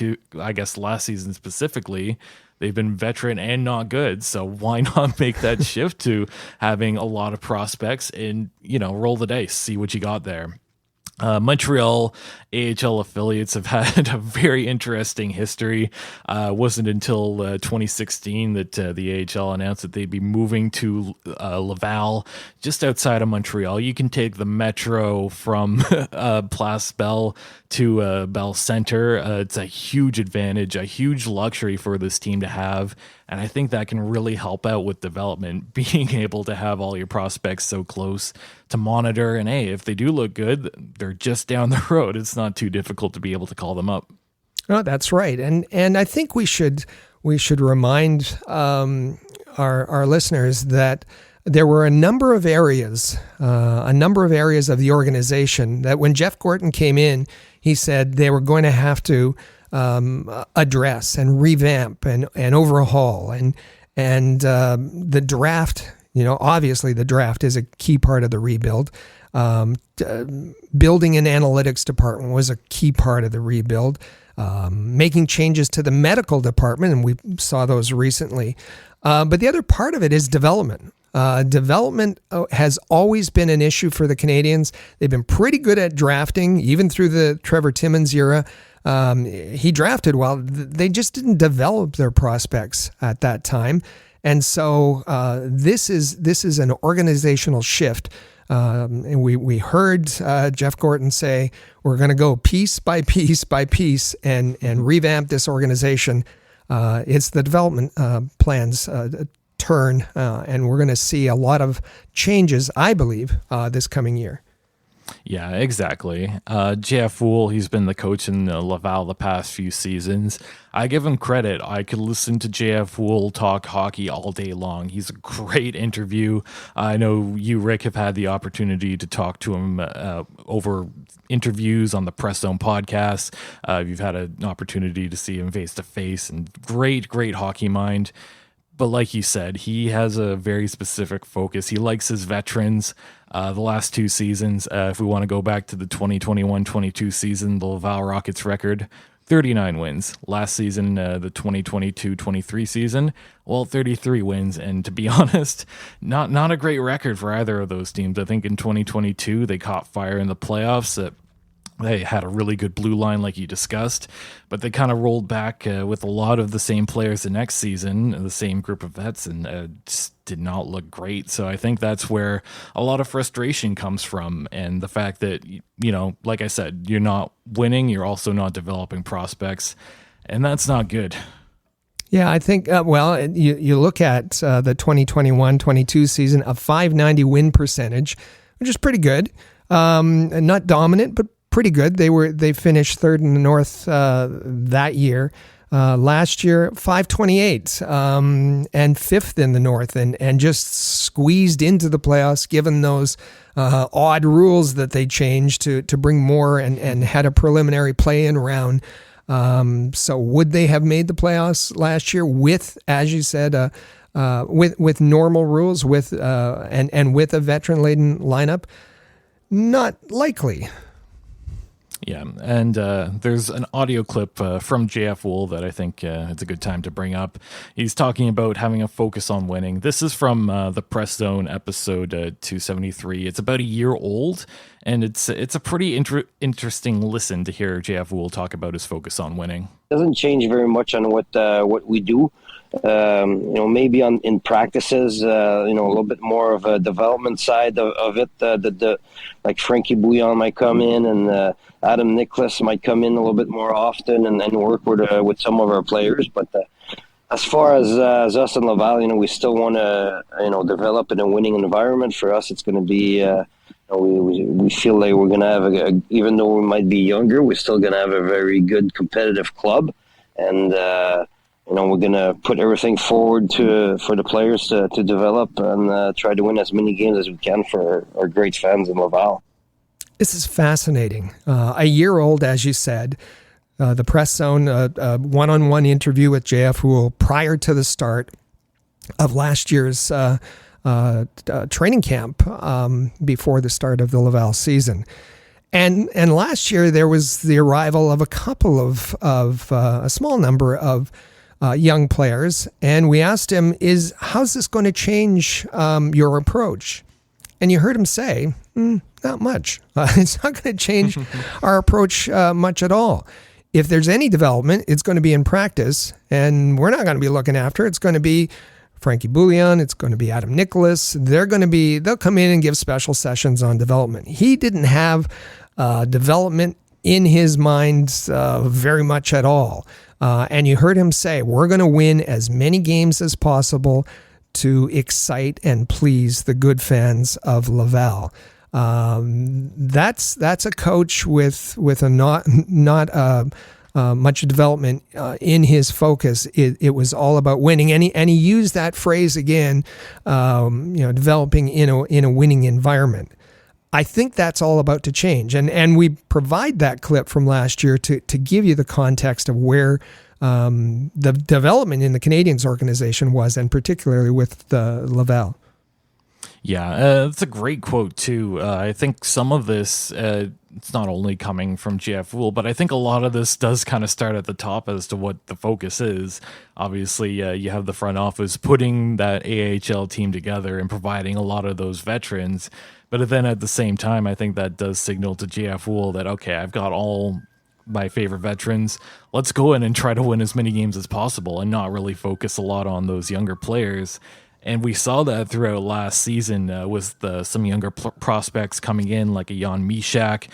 season specifically, they've been veteran and not good. So why not make that shift to having a lot of prospects and, roll the dice, see what you got there. Montreal AHL affiliates have had a very interesting history. Wasn't until 2016 that the AHL announced that they'd be moving to Laval, just outside of Montreal. You can take the metro from Place Bell to Bell Center. It's a huge advantage, a huge luxury for this team to have. And I think that can really help out with development, being able to have all your prospects so close to monitor. And hey, if they do look good, they're just down the road. It's not too difficult to be able to call them up.
Oh, that's right. And I think we should remind our listeners that there were a number of areas of the organization that when Jeff Gorton came in, he said they were going to have to address and revamp and overhaul and the draft. Obviously the draft is a key part of the rebuild. Building an analytics department was a key part of the rebuild. Making changes to the medical department, and we saw those recently. But the other part of it is development. Development has always been an issue for the Canadiens. They've been pretty good at drafting, even through the Trevor Timmins era. He drafted well. They just didn't develop their prospects at that time. And so this is an organizational shift. And we heard Jeff Gorton say, we're going to go piece by piece by piece and revamp this organization. It's the development plans turn, and we're going to see a lot of changes, I believe, this coming year.
Yeah, exactly. JF Houle, he's been the coach in Laval the past few seasons. I give him credit. I could listen to JF Houle talk hockey all day long. He's a great interview. I know you, Rick, have had the opportunity to talk to him over interviews on the Press Zone podcast. You've had an opportunity to see him face to face, and great hockey mind. But like you said, he has a very specific focus. He likes his veterans. The last two seasons, if we want to go back to the 2021-22 season, the Laval Rockets record, 39 wins. Last season, the 2022-23 season, well, 33 wins. And to be honest, not a great record for either of those teams. I think in 2022, they caught fire in the playoffs. They had a really good blue line, like you discussed, but they kind of rolled back with a lot of the same players the next season, the same group of vets, and just did not look great. So I think that's where a lot of frustration comes from, and the fact that, like I said, you're not winning, you're also not developing prospects, and that's not good.
Yeah, I think, you look at the 2021-22 season, a .590 win percentage, which is pretty good. Not dominant, but pretty good. They finished third in the North that year. Last year, .528 and fifth in the North, and just squeezed into the playoffs, given those odd rules that they changed to bring more and had a preliminary play-in round. So would they have made the playoffs last year with, as you said, with normal rules, and with a veteran-laden lineup? Not likely.
Yeah, and there's an audio clip from JF Houle that I think it's a good time to bring up. He's talking about having a focus on winning. This is from the Press Zone episode 273. It's about a year old, and it's a pretty interesting listen to hear JF Houle talk about his focus on winning.
Doesn't change very much on what we do. Maybe in practices, a little bit more of a development side of it. Like Frankie Bouillon might come in, and Adam Nicholas might come in a little bit more often and work with some of our players. But as far as us in Laval, we still want to develop in a winning environment. For us, it's going to be we feel like we're going to have even though we might be younger, we're still going to have a very good competitive club, and we're going to put everything forward for the players to develop and try to win as many games as we can for our great fans in Laval.
This is fascinating. A year old, as you said. The Press Zone, one-on-one interview with JF Houle prior to the start of last year's training camp before the start of the Laval season. And last year there was the arrival of a couple of a small number of young players, and we asked him, how's this going to change your approach? And you heard him say, not much. It's not going to change our approach much at all. If there's any development, it's going to be in practice, and we're not going to be looking after it. It's going to be Frankie Bouillon. It's going to be Adam Nicholas. They'll come in and give special sessions on development. He didn't have development in his mind very much at all. And you heard him say, we're going to win as many games as possible to excite and please the good fans of Laval. That's a coach with a not much development in his focus. It was all about winning, and he used that phrase again. Developing in a winning environment. I think that's all about to change, and we provide that clip from last year to give you the context of where the development in the Canadiens organization was, and particularly with the Laval.
Yeah, it's a great quote too. I think some of this, it's not only coming from JF Houle, but I think a lot of this does kind of start at the top as to what the focus is. Obviously, you have the front office putting that AHL team together and providing a lot of those veterans. But then at the same time, I think that does signal to JF Houle that, okay, I've got all my favorite veterans. Let's go in and try to win as many games as possible and not really focus a lot on those younger players. And we saw that throughout last season with some younger prospects coming in, like a Jan Mysak,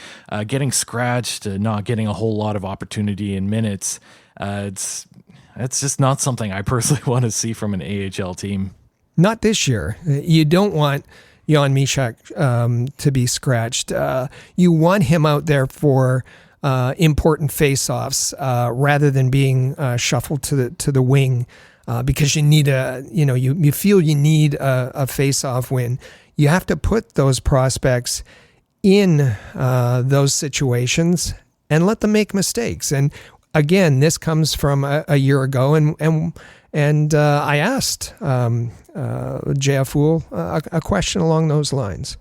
getting scratched, not getting a whole lot of opportunity in minutes. It's just not something I personally want to see from an AHL team.
Not this year. You don't want Jan Mysak to be scratched. You want him out there for important face-offs rather than being shuffled to the wing because you need you feel you need a face-off win. You have to put those prospects in those situations and let them make mistakes. And again, this comes from a year ago, and I asked JF Houle a question along those lines.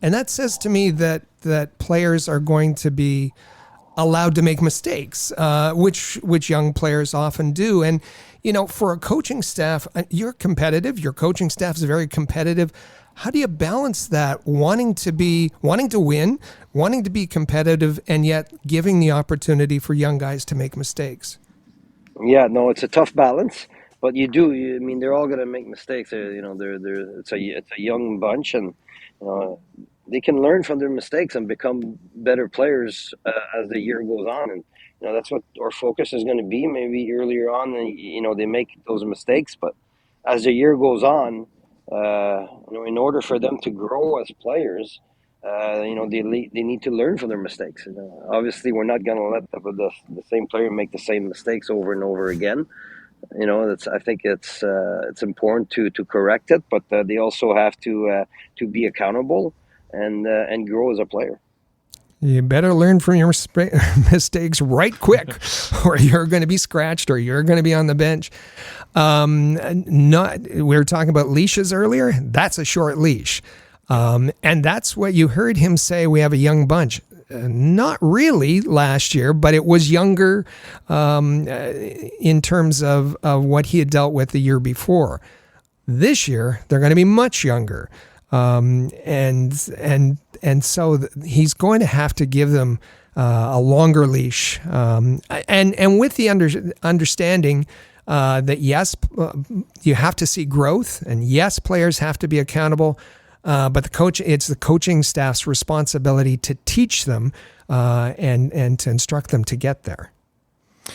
And that says to me that players are going to be allowed to make mistakes, which young players often do. And, for a coaching staff, you're competitive. Your coaching staff is very competitive. How do you balance that, wanting to win, wanting to be competitive, and yet giving the opportunity for young guys to make mistakes?
Yeah, no, it's a tough balance, but they're all going to make mistakes. It's a young bunch, and they can learn from their mistakes and become better players as the year goes on. And that's what our focus is going to be. Maybe earlier on, they make those mistakes, but as the year goes on, in order for them to grow as players, they need to learn from their mistakes. Obviously, we're not going to let the same player make the same mistakes over and over again. I think it's important to correct it, but they also have to be accountable and grow as a player.
You better learn from your mistakes right quick, or you're going to be scratched, or you're going to be on the bench. We were talking about leashes earlier. That's a short leash. And that's what you heard him say. We have a young bunch. Not really last year, but it was younger in terms of what he had dealt with the year before. This year, they're going to be much younger. And so he's going to have to give them a longer leash, and with the understanding that yes, you have to see growth, and yes, players have to be accountable, but it's the coaching staff's responsibility to teach them and to instruct them to get there.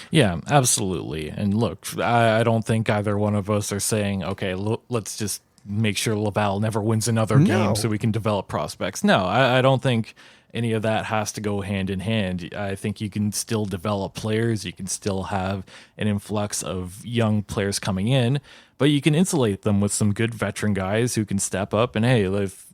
Yeah, absolutely. And look, I don't think either one of us are saying, okay, let's just make sure Laval never wins another game so we can develop prospects. No, I don't think any of that has to go hand in hand. I think you can still develop players. You can still have an influx of young players coming in, but you can insulate them with some good veteran guys who can step up. And hey, if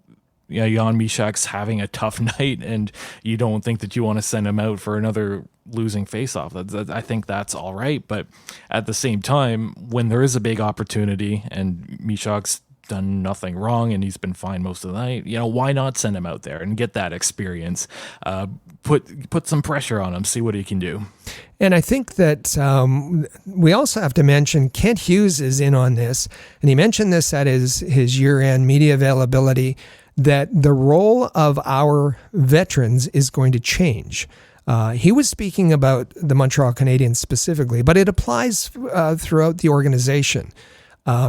Jan Mysak's having a tough night and you don't think that you want to send him out for another losing faceoff, I think that's all right. But at the same time, when there is a big opportunity and Mysak's done nothing wrong and he's been fine most of the night, why not send him out there and get that experience, put some pressure on him, see what he can do.
And I think that we also have to mention Kent Hughes is in on this, and he mentioned this at his year-end media availability, that the role of our veterans is going to change. He was speaking about the Montreal Canadiens specifically, but it applies throughout the organization.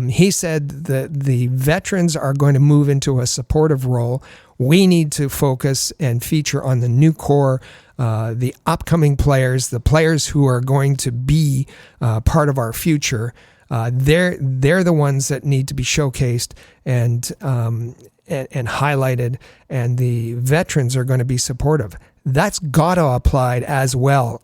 He said that the veterans are going to move into a supportive role. We need to focus and feature on the new core, the upcoming players, the players who are going to be part of our future. They're the ones that need to be showcased and highlighted, and the veterans are going to be supportive. That's got to apply as well.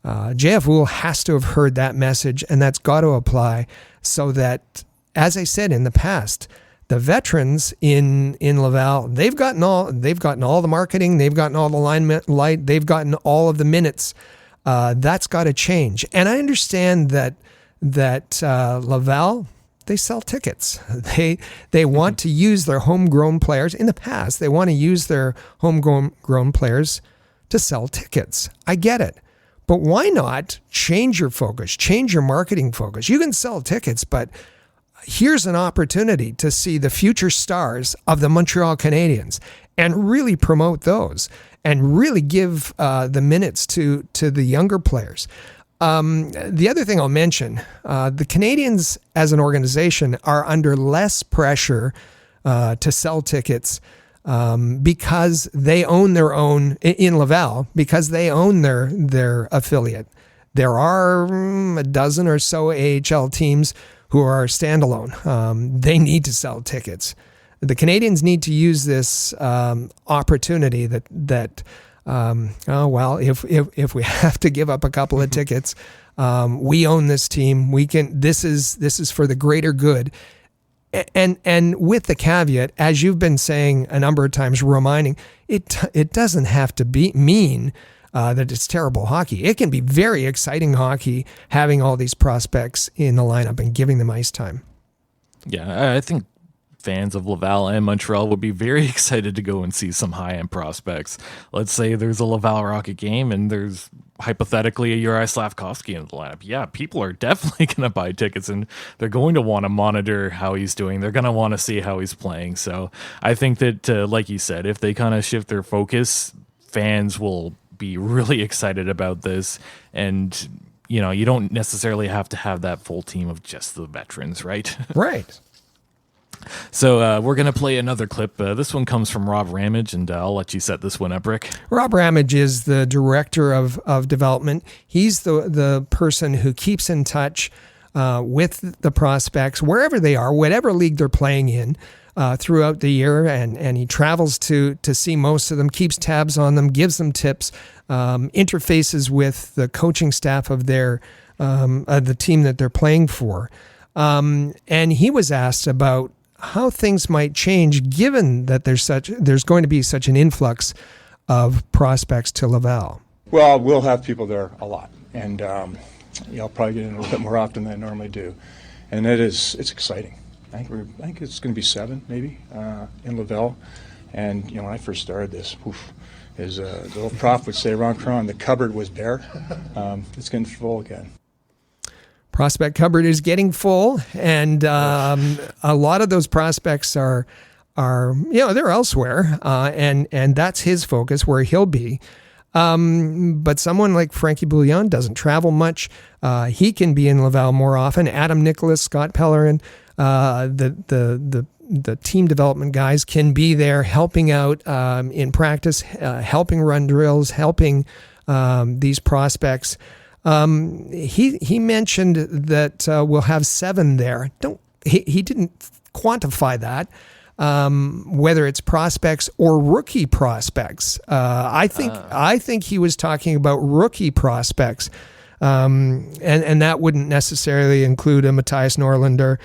JF Houle has to have heard that message, and that's got to apply so that, as I said in the past, the veterans in Laval, they've gotten all the marketing, they've gotten all the limelight, they've gotten all of the minutes. That's got to change. And I understand that Laval, they sell tickets. They want to use their homegrown players. In the past, they want to use their homegrown players to sell tickets. I get it. But why not change your focus, change your marketing focus? You can sell tickets, but here's an opportunity to see the future stars of the Montreal Canadiens and really promote those and really give the minutes to the younger players. The other thing I'll mention, the Canadiens as an organization are under less pressure to sell tickets because they own their own in Laval, because they own their affiliate. There are a dozen or so AHL teams who are standalone. They need to sell tickets. the Canadiens need to use this opportunity if we have to give up a couple of tickets, we own this team. We can. This is for the greater good. And with the caveat, as you've been saying a number of times, reminding it doesn't have to mean that it's terrible hockey. It can be very exciting hockey, having all these prospects in the lineup and giving them ice time.
Yeah, I think fans of Laval and Montreal would be very excited to go and see some high-end prospects. Let's say there's a Laval Rocket game and there's hypothetically a Uri Slavkovsky in the lineup. Yeah, people are definitely going to buy tickets and they're going to want to monitor how he's doing. They're going to want to see how he's playing. So I think that, like you said, if they kind of shift their focus, fans will be really excited about this. And, you don't necessarily have to have that full team of just the veterans, right?
Right.
So we're going to play another clip. This one comes from Rob Ramage, and I'll let you set this one up, Rick.
Rob Ramage is the director of development. He's the person who keeps in touch with the prospects, wherever they are, whatever league they're playing in throughout the year, and he travels to see most of them, keeps tabs on them, gives them tips, interfaces with the coaching staff of the team that they're playing for. And he was asked about how things might change given that there's going to be such an influx of prospects to Laval.
Well, we'll have people there a lot, and I'll probably get in a little bit more often than I normally do, and it's exciting. I think it's going to be 7 maybe in Laval, and when I first started this, as the old prof would say, Ron Cron, the cupboard was bare. It's getting full again.
Prospect cupboard is getting full, and a lot of those prospects are they're elsewhere, and that's his focus, where he'll be. But someone like Frankie Bouillon doesn't travel much. He can be in Laval more often. Adam Nicholas, Scott Pellerin, the team development guys can be there helping out in practice, helping run drills, helping these prospects. He mentioned that we'll have 7 there. He didn't quantify that, whether it's prospects or rookie prospects. I think he was talking about rookie prospects, and that wouldn't necessarily include a Matthias Norlinder,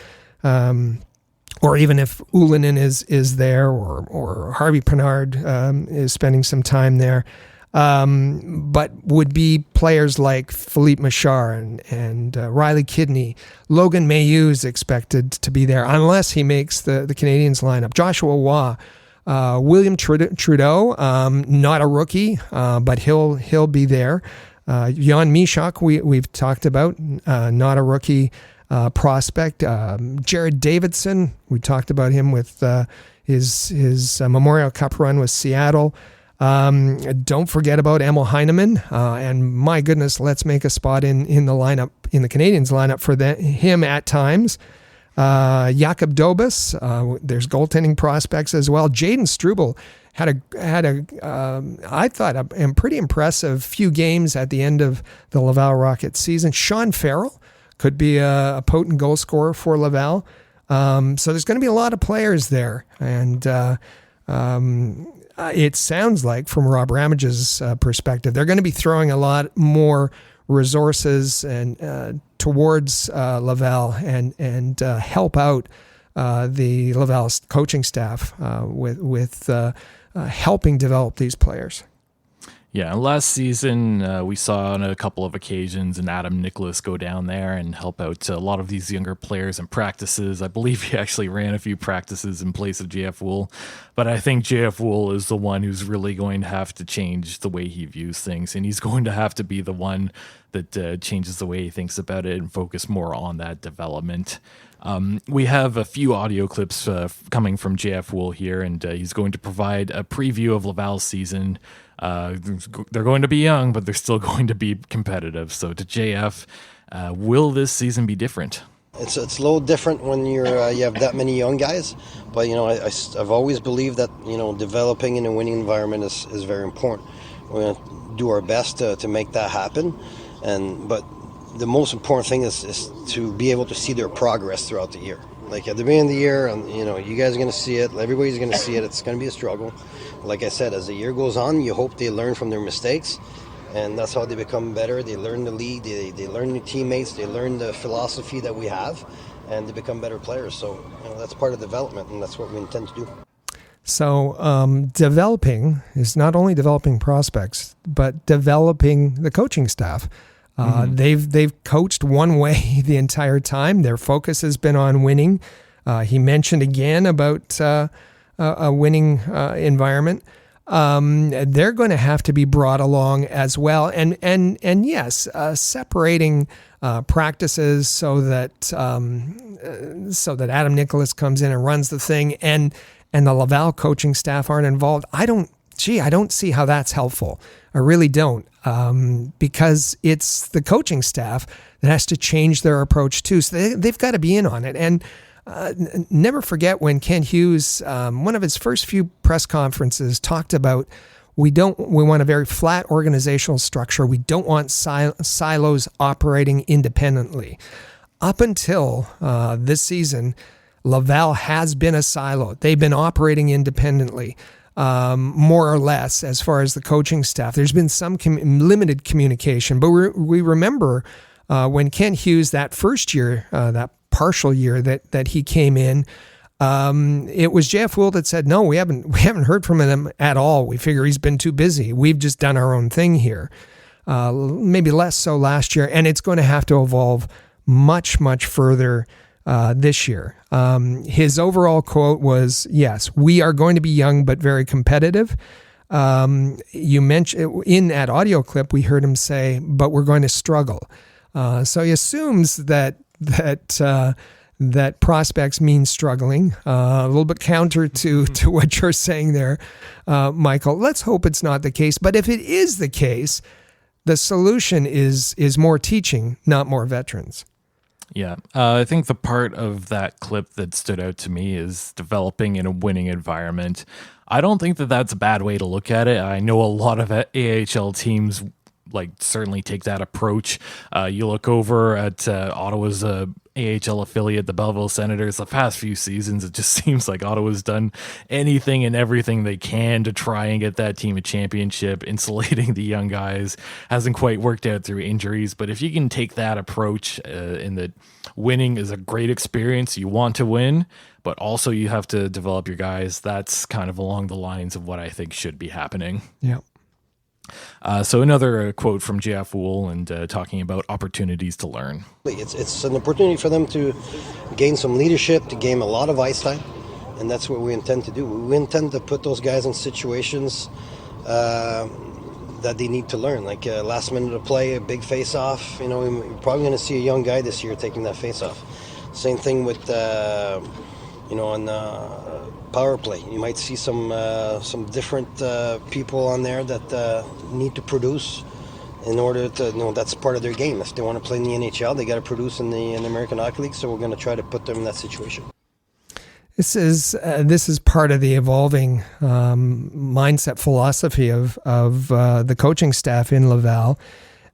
or even if Ullinen is there, or Harvey Pinard is spending some time there. But would be players like Philippe Machard and Riley Kidney. Logan Mayhew's expected to be there unless he makes the Canadiens lineup. Joshua Waugh, William Trudeau, not a rookie, but he'll be there. Jan Mysak, we've talked about, not a rookie prospect. Jared Davidson, we talked about him with his Memorial Cup run with Seattle. Don't forget about Emil Heineman, and my goodness, let's make a spot in the lineup, in the Canadiens lineup for him at times. Jakob Dobas, there's goaltending prospects as well. Jaden Struble had I thought a pretty impressive few games at the end of the Laval Rocket season. Sean Farrell could be a potent goal scorer for Laval. So there's going to be a lot of players there, and it sounds like, from Rob Ramage's perspective, they're going to be throwing a lot more resources and towards Laval and help out the Laval coaching staff with helping develop these players.
Yeah, last season we saw on a couple of occasions an Adam Nicholas go down there and help out a lot of these younger players in practices. I believe he actually ran a few practices in place of JF Wool, but I think JF Wool is the one who's really going to have to change the way he views things, and he's going to have to be the one that changes the way he thinks about it and focus more on that development. We have a few audio clips coming from JF Wool here, and he's going to provide a preview of Laval's season. They're going to be young, but they're still going to be competitive. So to JF, will this season be different?
It's a little different when you have that many young guys, but I've always believed that developing in a winning environment is very important. We're going to do our best to make that happen, but the most important thing is to be able to see their progress throughout the year. Like at the beginning of the year, and you guys are going to see it. Everybody's going to see it. It's going to be a struggle. Like I said, as the year goes on, you hope they learn from their mistakes, and that's how they become better. They learn the league. They learn new teammates. They learn the philosophy that we have, and they become better players. So that's part of development, and that's what we intend to do.
So developing is not only developing prospects, but developing the coaching staff. They've coached one way the entire time. Their focus has been on winning. He mentioned again about a winning environment. They're going to have to be brought along as well. And yes, separating practices so that Adam Nicholas comes in and runs the thing, and the Laval coaching staff aren't involved. I don't see how that's helpful. I really don't, because it's the coaching staff that has to change their approach too. So they've got to be in on it. And never forget when Kent Hughes, one of his first few press conferences, talked about we want a very flat organizational structure. We don't want silos operating independently. Up until this season, Laval has been a silo. They've been operating independently, more or less, as far as the coaching staff. There's been some limited communication, but we remember when Kent Hughes, that first year, that partial year that he came in, it was Jeff Houle that said, no, we haven't heard from him at all. We figure he's been too busy. We've just done our own thing here. Maybe less so last year, and it's going to have to evolve much, much further this year. His overall quote was, yes, we are going to be young but very competitive. You mentioned in that audio clip, we heard him say, but we're going to struggle. So he assumes that prospects mean struggling. A little bit counter to what you're saying there, Michael. Let's hope it's not the case. But if it is the case, the solution is more teaching, not more veterans.
Yeah, I think the part of that clip that stood out to me is developing in a winning environment. I don't think that that's a bad way to look at it. I know a lot of AHL teams certainly take that approach. You look over at Ottawa's AHL affiliate, the Belleville Senators. The past few seasons, it just seems like Ottawa's done anything and everything they can to try and get that team a championship. Insulating the young guys hasn't quite worked out through injuries, but if you can take that approach in that winning is a great experience, you want to win, but also you have to develop your guys. That's kind of along the lines of what I think should be happening.
Yeah.
So another quote from Jeff Houle and talking about opportunities to learn.
It's an opportunity for them to gain some leadership, to gain a lot of ice time, and that's what we intend to do. We intend to put those guys in situations that they need to learn, like last minute of play, a big face-off. We're probably going to see a young guy this year taking that face-off. Same thing with, on power play. You might see some different people on there that need to produce in order to, that's part of their game. If they want to play in the NHL, they got to produce in the American Hockey League. So we're going to try to put them in that situation.
This is part of the evolving mindset philosophy of the coaching staff in Laval.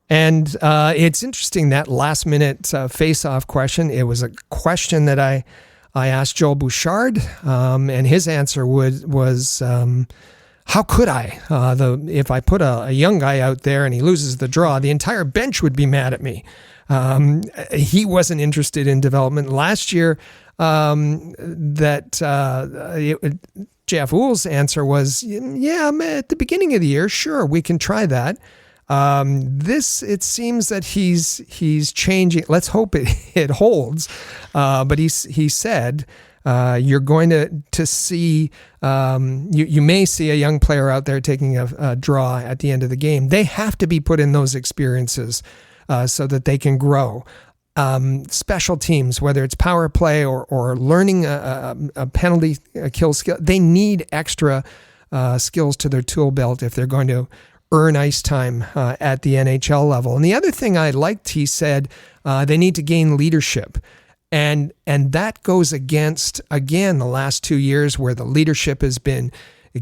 And it's interesting, that last minute face-off question. It was a question that I asked Joel Bouchard, and his answer was how could I? If I put a young guy out there and he loses the draw, the entire bench would be mad at me. He wasn't interested in development. Last year, Jeff Houle's answer was, yeah, at the beginning of the year, sure, we can try that. It seems that he's changing. Let's hope it holds. But he said, you're going to see, you may see a young player out there taking a draw at the end of the game. They have to be put in those experiences so that they can grow. Special teams, whether it's power play or learning a penalty kill skill, they need extra skills to their tool belt if they're going to earn ice time at the NHL level. And the other thing I liked, he said, they need to gain leadership. And that goes against, again, the last 2 years where the leadership has been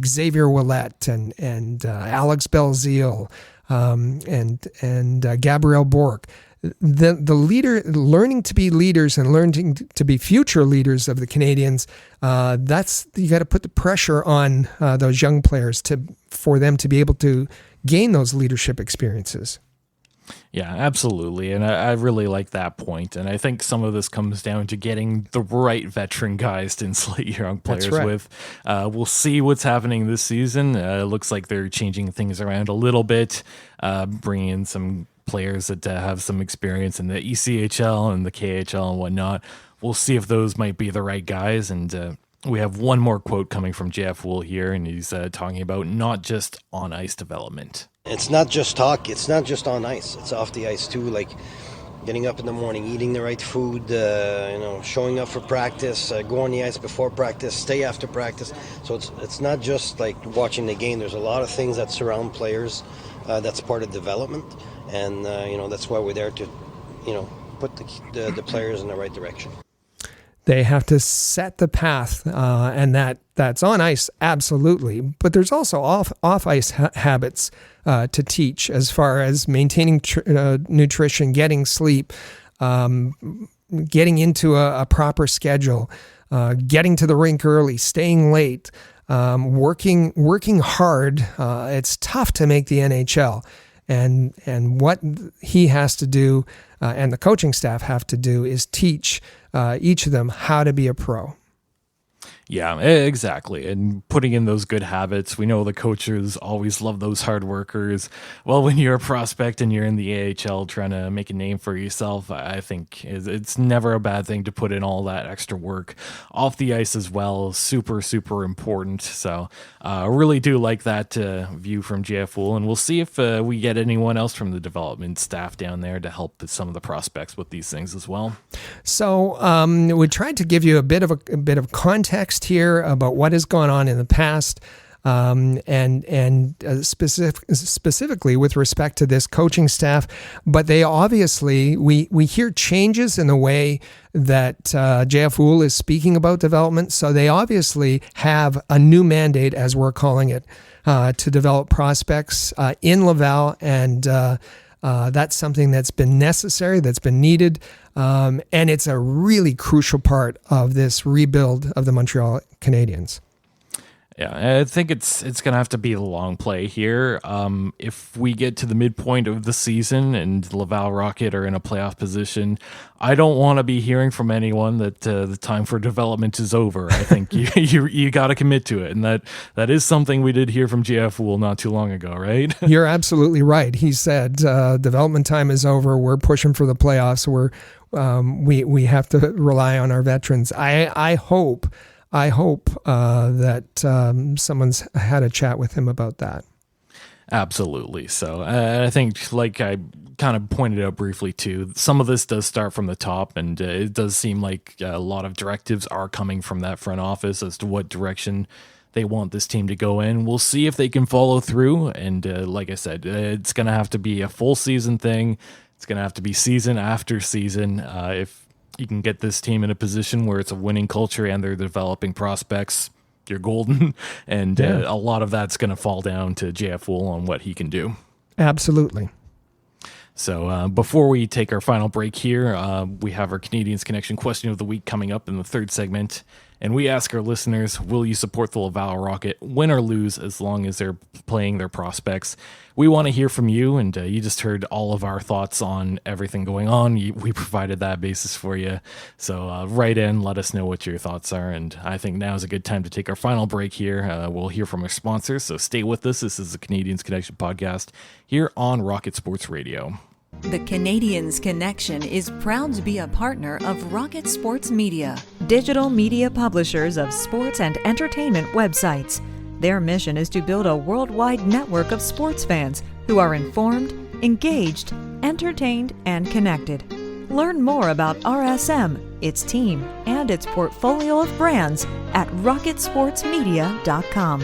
Xavier Ouellet and Alex Belzile and Gabriel Bourque. the leader, learning to be leaders and learning to be future leaders of the Canadiens, you got to put the pressure on those young players for them to be able to gain those leadership experiences.
Yeah, absolutely. And I really like that point. And I think some of this comes down to getting the right veteran guys to insulate young players with. We'll see what's happening this season. It looks like they're changing things around a little bit, bringing in some players that have some experience in the ECHL and the KHL and whatnot. We'll see if those might be the right guys. And we have one more quote coming from Jeff Houle here, and he's talking about not just on ice development.
It's not just talk. It's not just on ice. It's off the ice too. Like getting up in the morning, eating the right food, showing up for practice, go on the ice before practice, stay after practice. So it's not just like watching the game. There's a lot of things that surround players. That's part of development, and that's why we're there to, put the players in the right direction.
They have to set the path, and that's on ice, absolutely. But there's also off ice habits to teach, as far as maintaining nutrition, getting sleep, getting into a proper schedule, getting to the rink early, staying late, working hard. It's tough to make the NHL, and what he has to do, and the coaching staff have to do, is teach each of them how to be a pro.
Yeah, exactly. And putting in those good habits. We know the coaches always love those hard workers. Well, when you're a prospect and you're in the AHL trying to make a name for yourself, I think it's never a bad thing to put in all that extra work off the ice as well. Super, super important. So I really do like that view from Jeff Houle. And we'll see if we get anyone else from the development staff down there to help some of the prospects with these things as well.
So we tried to give you a bit of context here about what has gone on in the past, and specifically with respect to this coaching staff. But they obviously, we hear changes in the way that JF Houle is speaking about development. So they obviously have a new mandate, as we're calling it, to develop prospects in Laval, and that's something that's been necessary, that's been needed, and it's a really crucial part of this rebuild of the Montreal Canadiens.
Yeah, I think it's going to have to be a long play here. If we get to the midpoint of the season and the Laval Rocket are in a playoff position, I don't want to be hearing from anyone that the time for development is over. I think you got to commit to it, and that is something we did hear from JF Houle not too long ago, right?
You're absolutely right. He said development time is over. We're pushing for the playoffs. We have to rely on our veterans. I hope that someone's had a chat with him about that.
Absolutely. So I think, like I kind of pointed out briefly too, some of this does start from the top, and it does seem like a lot of directives are coming from that front office as to what direction they want this team to go in. We'll see if they can follow through. And like I said, it's going to have to be a full season thing. It's going to have to be season after season. If you can get this team in a position where it's a winning culture and they're developing prospects, you're golden. And a lot of that's going to fall down to JF Houle on what he can do.
Absolutely.
So before we take our final break here, we have our Canadiens Connection question of the week coming up in the third segment. And we ask our listeners, will you support the Laval Rocket, win or lose, as long as they're playing their prospects? We want to hear from you, and you just heard all of our thoughts on everything going on. We provided that basis for you. So write in, let us know what your thoughts are, and I think now is a good time to take our final break here. We'll hear from our sponsors, so stay with us. This is the Canadiens Connection podcast here on Rocket Sports Radio.
The Canadiens Connection is proud to be a partner of Rocket Sports Media, digital media publishers of sports and entertainment websites. Their mission is to build a worldwide network of sports fans who are informed, engaged, entertained, and connected. Learn more about RSM, its team, and its portfolio of brands at rocketsportsmedia.com.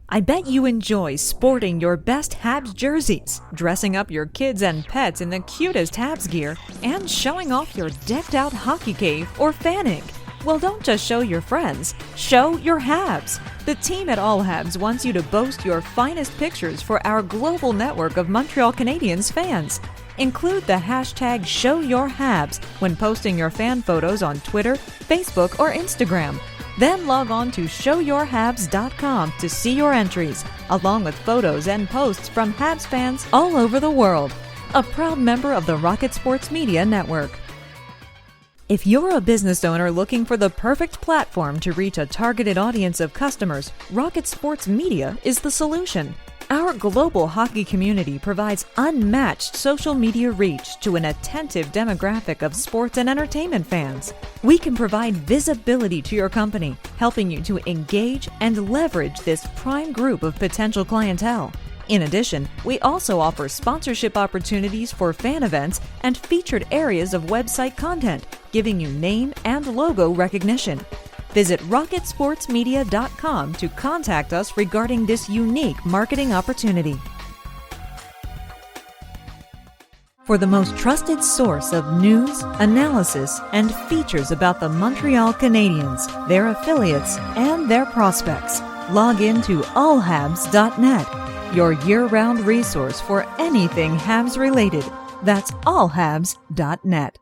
I bet you enjoy sporting your best Habs jerseys, dressing up your kids and pets in the cutest Habs gear, and showing off your decked-out hockey cave or fanning. Well, don't just show your friends, show your Habs. The team at All Habs wants you to boast your finest pictures for our global network of Montreal Canadiens fans. Include the hashtag #ShowYourHabs when posting your fan photos on Twitter, Facebook, or Instagram. Then log on to showyourhabs.com to see your entries, along with photos and posts from Habs fans all over the world. A proud member of the Rocket Sports Media Network. If you're a business owner looking for the perfect platform to reach a targeted audience of customers, Rocket Sports Media is the solution. Our global hockey community provides unmatched social media reach to an attentive demographic of sports and entertainment fans. We can provide visibility to your company, helping you to engage and leverage this prime group of potential clientele. In addition, we also offer sponsorship opportunities for fan events and featured areas of website content, giving you name and logo recognition. Visit rocketsportsmedia.com to contact us regarding this unique marketing opportunity. For the most trusted source of news, analysis, and features about the Montreal Canadiens, their affiliates, and their prospects, log in to allhabs.net, your year-round resource for anything Habs related. That's allhabs.net.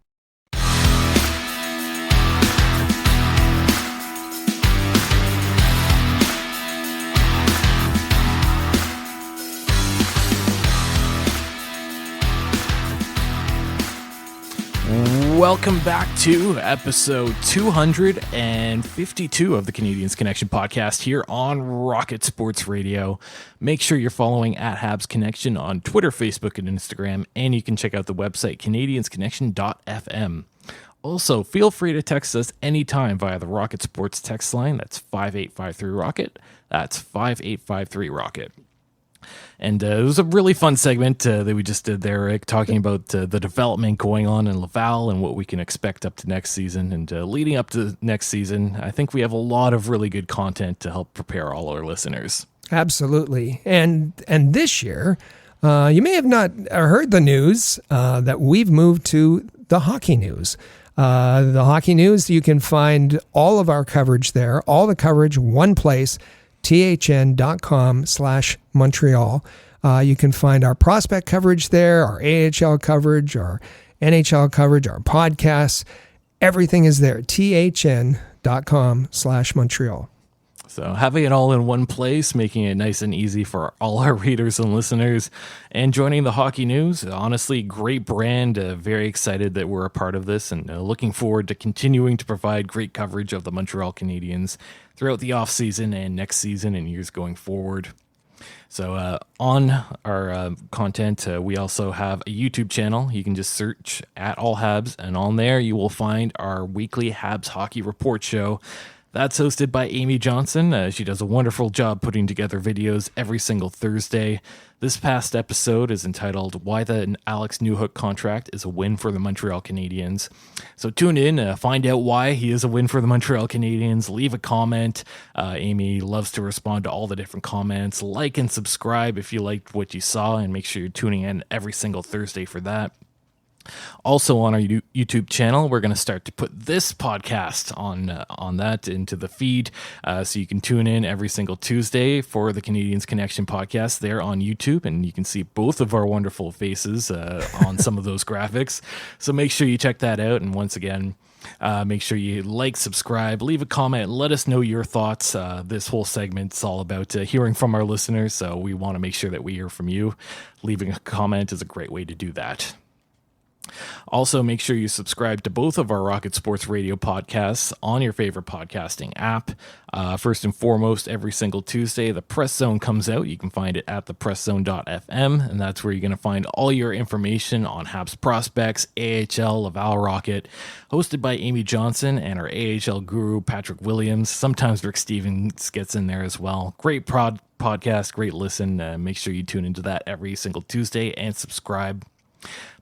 Welcome back to episode 252 of the Canadiens Connection podcast here on Rocket Sports Radio. Make sure you're following at Habs Connection on Twitter, Facebook, and Instagram, and you can check out the website canadiensconnection.fm. Also, feel free to text us anytime via the Rocket Sports text line. That's 5853-ROCKET. That's 5853-ROCKET. And it was a really fun segment that we just did there, Rick, talking about the development going on in Laval and what we can expect up to next season. And leading up to next season, I think we have a lot of really good content to help prepare all our listeners.
Absolutely. And this year, you may have not heard the news that we've moved to the hockey news. The hockey news, you can find all of our coverage there, all the coverage, one place, thn.com/Montreal. You can find our prospect coverage there, our AHL coverage, our NHL coverage, our podcasts. Everything is there. thn.com/Montreal.
So having it all in one place, making it nice and easy for all our readers and listeners, and joining the hockey news. Honestly, great brand. Very excited that we're a part of this, and looking forward to continuing to provide great coverage of the Montreal Canadiens throughout the offseason and next season and years going forward. So on our content, we also have a YouTube channel. You can just search at All Habs, and on there you will find our weekly Habs Hockey Report show. That's hosted by Amy Johnson. She does a wonderful job putting together videos every single Thursday. This past episode is entitled Why the Alex Newhook Contract is a Win for the Montreal Canadiens. So tune in, find out why he is a win for the Montreal Canadiens. Leave a comment. Amy loves to respond to all the different comments. Like and subscribe if you liked what you saw, and make sure you're tuning in every single Thursday for that. Also on our YouTube channel, we're going to start to put this podcast on that into the feed, so you can tune in every single Tuesday for the Canadiens Connection podcast there on YouTube, and you can see both of our wonderful faces on some of those graphics. So make sure you check that out, and once again, make sure you like, subscribe, leave a comment, let us know your thoughts. This whole segment's all about hearing from our listeners, so we want to make sure that we hear from you. Leaving a comment is a great way to do that. Also, make sure you subscribe to both of our Rocket Sports Radio podcasts on your favorite podcasting app. First and foremost, every single Tuesday, the Press Zone comes out. You can find it at thepresszone.fm, and that's where you're going to find all your information on Habs prospects, AHL, Laval Rocket, hosted by Amy Johnson and our AHL guru, Patrick Williams. Sometimes Rick Stevens gets in there as well. Great podcast, great listen. Make sure you tune into that every single Tuesday and subscribe.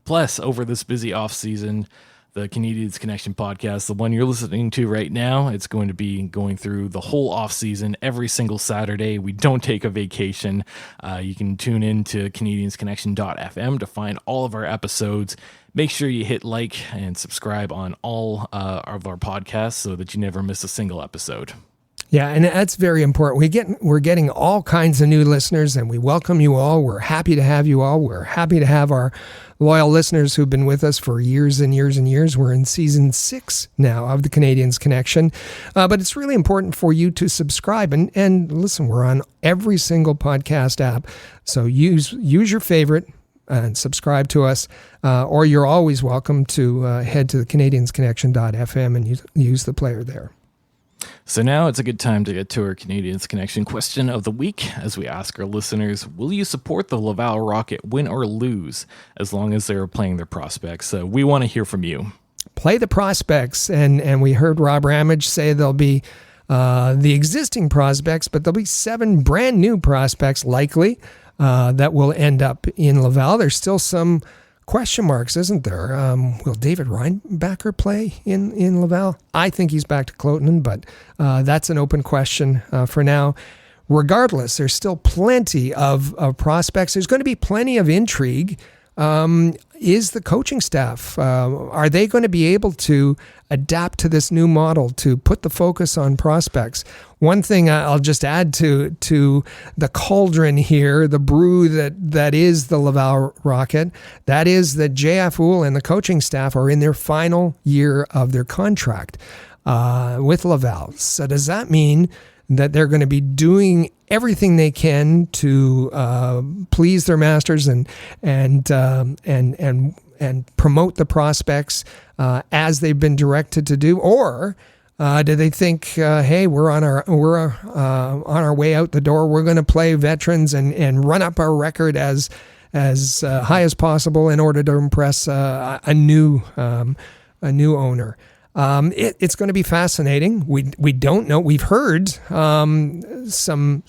Plus, over this busy off season, the Canadiens Connection podcast, the one you're listening to right now, it's going to be going through the whole off season every single Saturday. We don't take a vacation. You can tune in to canadiensconnection.fm to find all of our episodes. Make sure you hit like and subscribe on all of our podcasts so that you never miss a single episode.
Yeah, and that's very important. We're getting all kinds of new listeners, and we welcome you all. We're happy to have you all. We're happy to have our loyal listeners who've been with us for years and years and years. We're in season 6 now of the Canadiens Connection, but it's really important for you to subscribe and listen. We're on every single podcast app, so use your favorite and subscribe to us, or you're always welcome to head to the CanadiensConnection.fm and use the player there.
So now it's a good time to get to our Canadiens Connection question of the week, as we ask our listeners, will you support the Laval Rocket, win or lose, as long as they're playing their prospects? We want to hear from you.
Play the prospects, and we heard Rob Ramage say there'll be the existing prospects, but there'll be 7 brand new prospects likely that will end up in Laval. There's still some question marks, isn't there? Will David Reinbacher play in Laval? I think he's back to Clotenin, but that's an open question for now. Regardless, there's still plenty of prospects. There's going to be plenty of intrigue. Is the coaching staff, are they going to be able to adapt to this new model, to put the focus on prospects? One thing I'll just add to the cauldron here, the brew that is the Laval Rocket, that is that J.F. Houle and the coaching staff are in their final year of their contract with Laval. So does that mean that they're going to be doing everything they can to please their masters and promote the prospects as they've been directed to do, or do they think, hey, we're on our way out the door? We're going to play veterans and run up our record as high as possible in order to impress a new owner. It's going to be fascinating. We don't know. We've heard some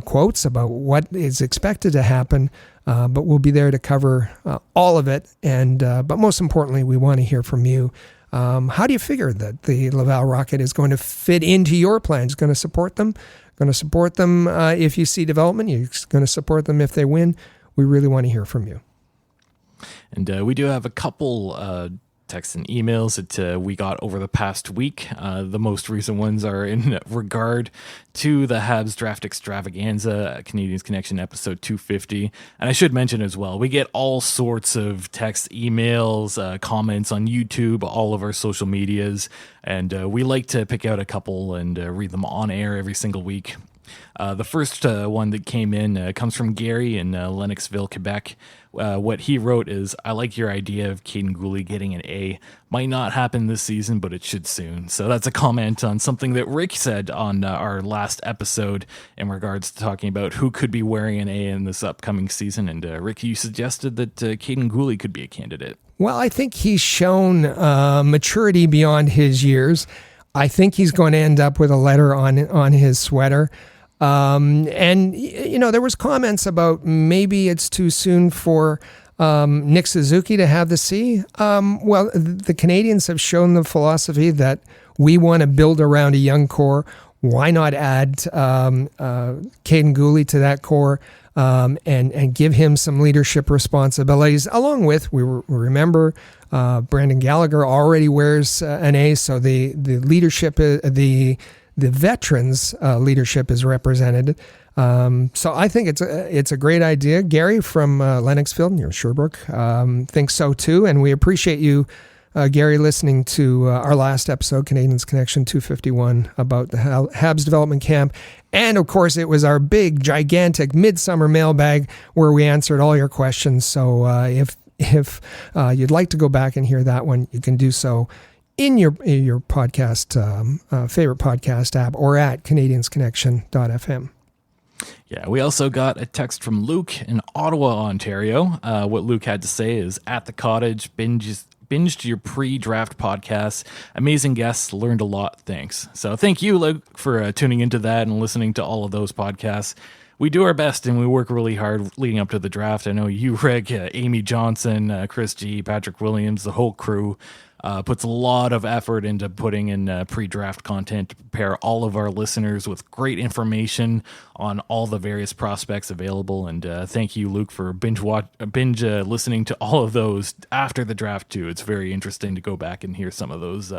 quotes about what is expected to happen, but we'll be there to cover all of it. And but most importantly, we want to hear from you. How do you figure that the Laval Rocket is going to fit into your plans? Going to support them? Going to support them if you see development? You're going to support them if they win? We really want to hear from you.
And we do have a couple texts and emails that we got over the past week. The most recent ones are in regard to the Habs Draft Extravaganza, Canadiens Connection episode 250. And I should mention as well, we get all sorts of text, emails, comments on YouTube, all of our social medias, and we like to pick out a couple and read them on air every single week. The first one that came in comes from Gary in Lennoxville, Quebec. What he wrote is, I like your idea of Caden Gooley getting an A. Might not happen this season, but it should soon. So that's a comment on something that Rick said on our last episode in regards to talking about who could be wearing an A in this upcoming season. And Rick, you suggested that Caden Gooley could be a candidate.
Well, I think he's shown maturity beyond his years. I think he's going to end up with a letter on his sweater. And, you know, there was comments about maybe it's too soon for Nick Suzuki to have the C. Well, the Canadiens have shown the philosophy that we want to build around a young core. Why not add Caden Gooley to that core and give him some leadership responsibilities, along with, we remember, Brandon Gallagher already wears an A, so the leadership, the veterans' leadership is represented. So I think it's a great idea. Gary from Lennoxville near Sherbrooke thinks so too, and we appreciate you, Gary, listening to our last episode, Canadiens Connection 251, about the Habs development camp. And of course, it was our big, gigantic midsummer mailbag where we answered all your questions. So if you'd like to go back and hear that one, you can do so in your podcast, favorite podcast app, or at CanadiensConnection.fm.
Yeah, we also got a text from Luke in Ottawa, Ontario. What Luke had to say is, at the cottage, binged your pre-draft podcast. Amazing guests, learned a lot. Thanks. So thank you, Luke, for tuning into that and listening to all of those podcasts. We do our best and we work really hard leading up to the draft. I know you, Rick, Amy Johnson, Chris G, Patrick Williams, the whole crew puts a lot of effort into putting in pre-draft content to prepare all of our listeners with great information on all the various prospects available. And thank you, Luke, for binge listening to all of those after the draft too. It's very interesting to go back and hear some of those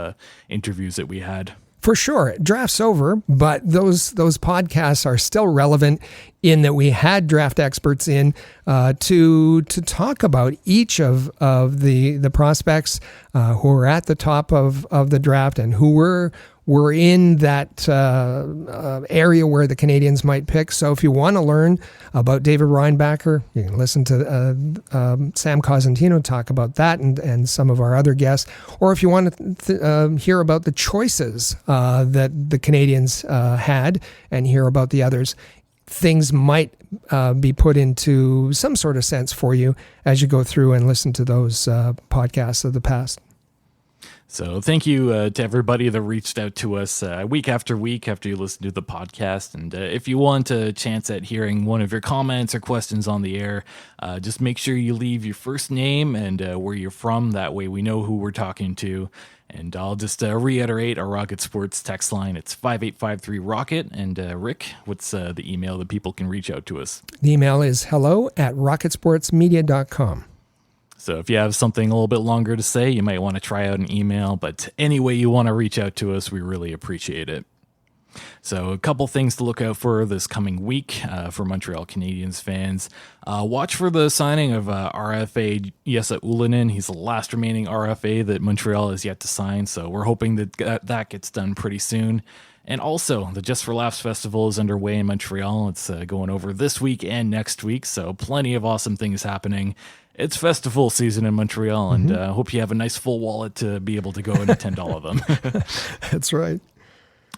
interviews that we had.
For sure. Draft's over, but those podcasts are still relevant in that we had draft experts in to talk about each of the prospects who are at the top of the draft and who were in that area where the Canadiens might pick. So if you want to learn about David Reinbacher, you can listen to Sam Cosentino talk about that and some of our other guests. Or if you want to hear about the choices that the Canadiens had and hear about the others, things might be put into some sort of sense for you as you go through and listen to those podcasts of the past.
So thank you to everybody that reached out to us week after you listen to the podcast. And if you want a chance at hearing one of your comments or questions on the air, just make sure you leave your first name and where you're from. That way we know who we're talking to. And I'll just reiterate our Rocket Sports text line. It's 5853-ROCKET. And Rick, what's the email that people can reach out to us?
The email is hello@rocketsportsmedia.com.
So if you have something a little bit longer to say, you might want to try out an email. But any way you want to reach out to us, we really appreciate it. So a couple things to look out for this coming week for Montreal Canadiens fans. Watch for the signing of RFA Jesse Ylönen. He's the last remaining RFA that Montreal has yet to sign. So we're hoping that gets done pretty soon. And also, the Just for Laughs Festival is underway in Montreal. It's going over this week and next week. So plenty of awesome things happening. It's festival season in Montreal, and hope you have a nice full wallet to be able to go and attend all of them.
That's right.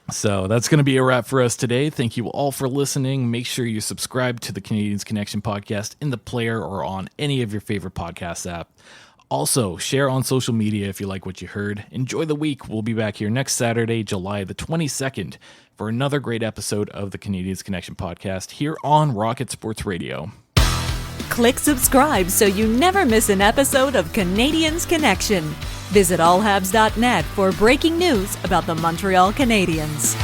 So that's going to be a wrap for us today. Thank you all for listening. Make sure you subscribe to the Canadiens Connection podcast in the player or on any of your favorite podcast app. Also, share on social media if you like what you heard. Enjoy the week. We'll be back here next Saturday, July the 22nd, for another great episode of the Canadiens Connection podcast here on Rocket Sports Radio.
Click subscribe so you never miss an episode of Canadiens Connection. Visit allhabs.net for breaking news about the Montreal Canadiens.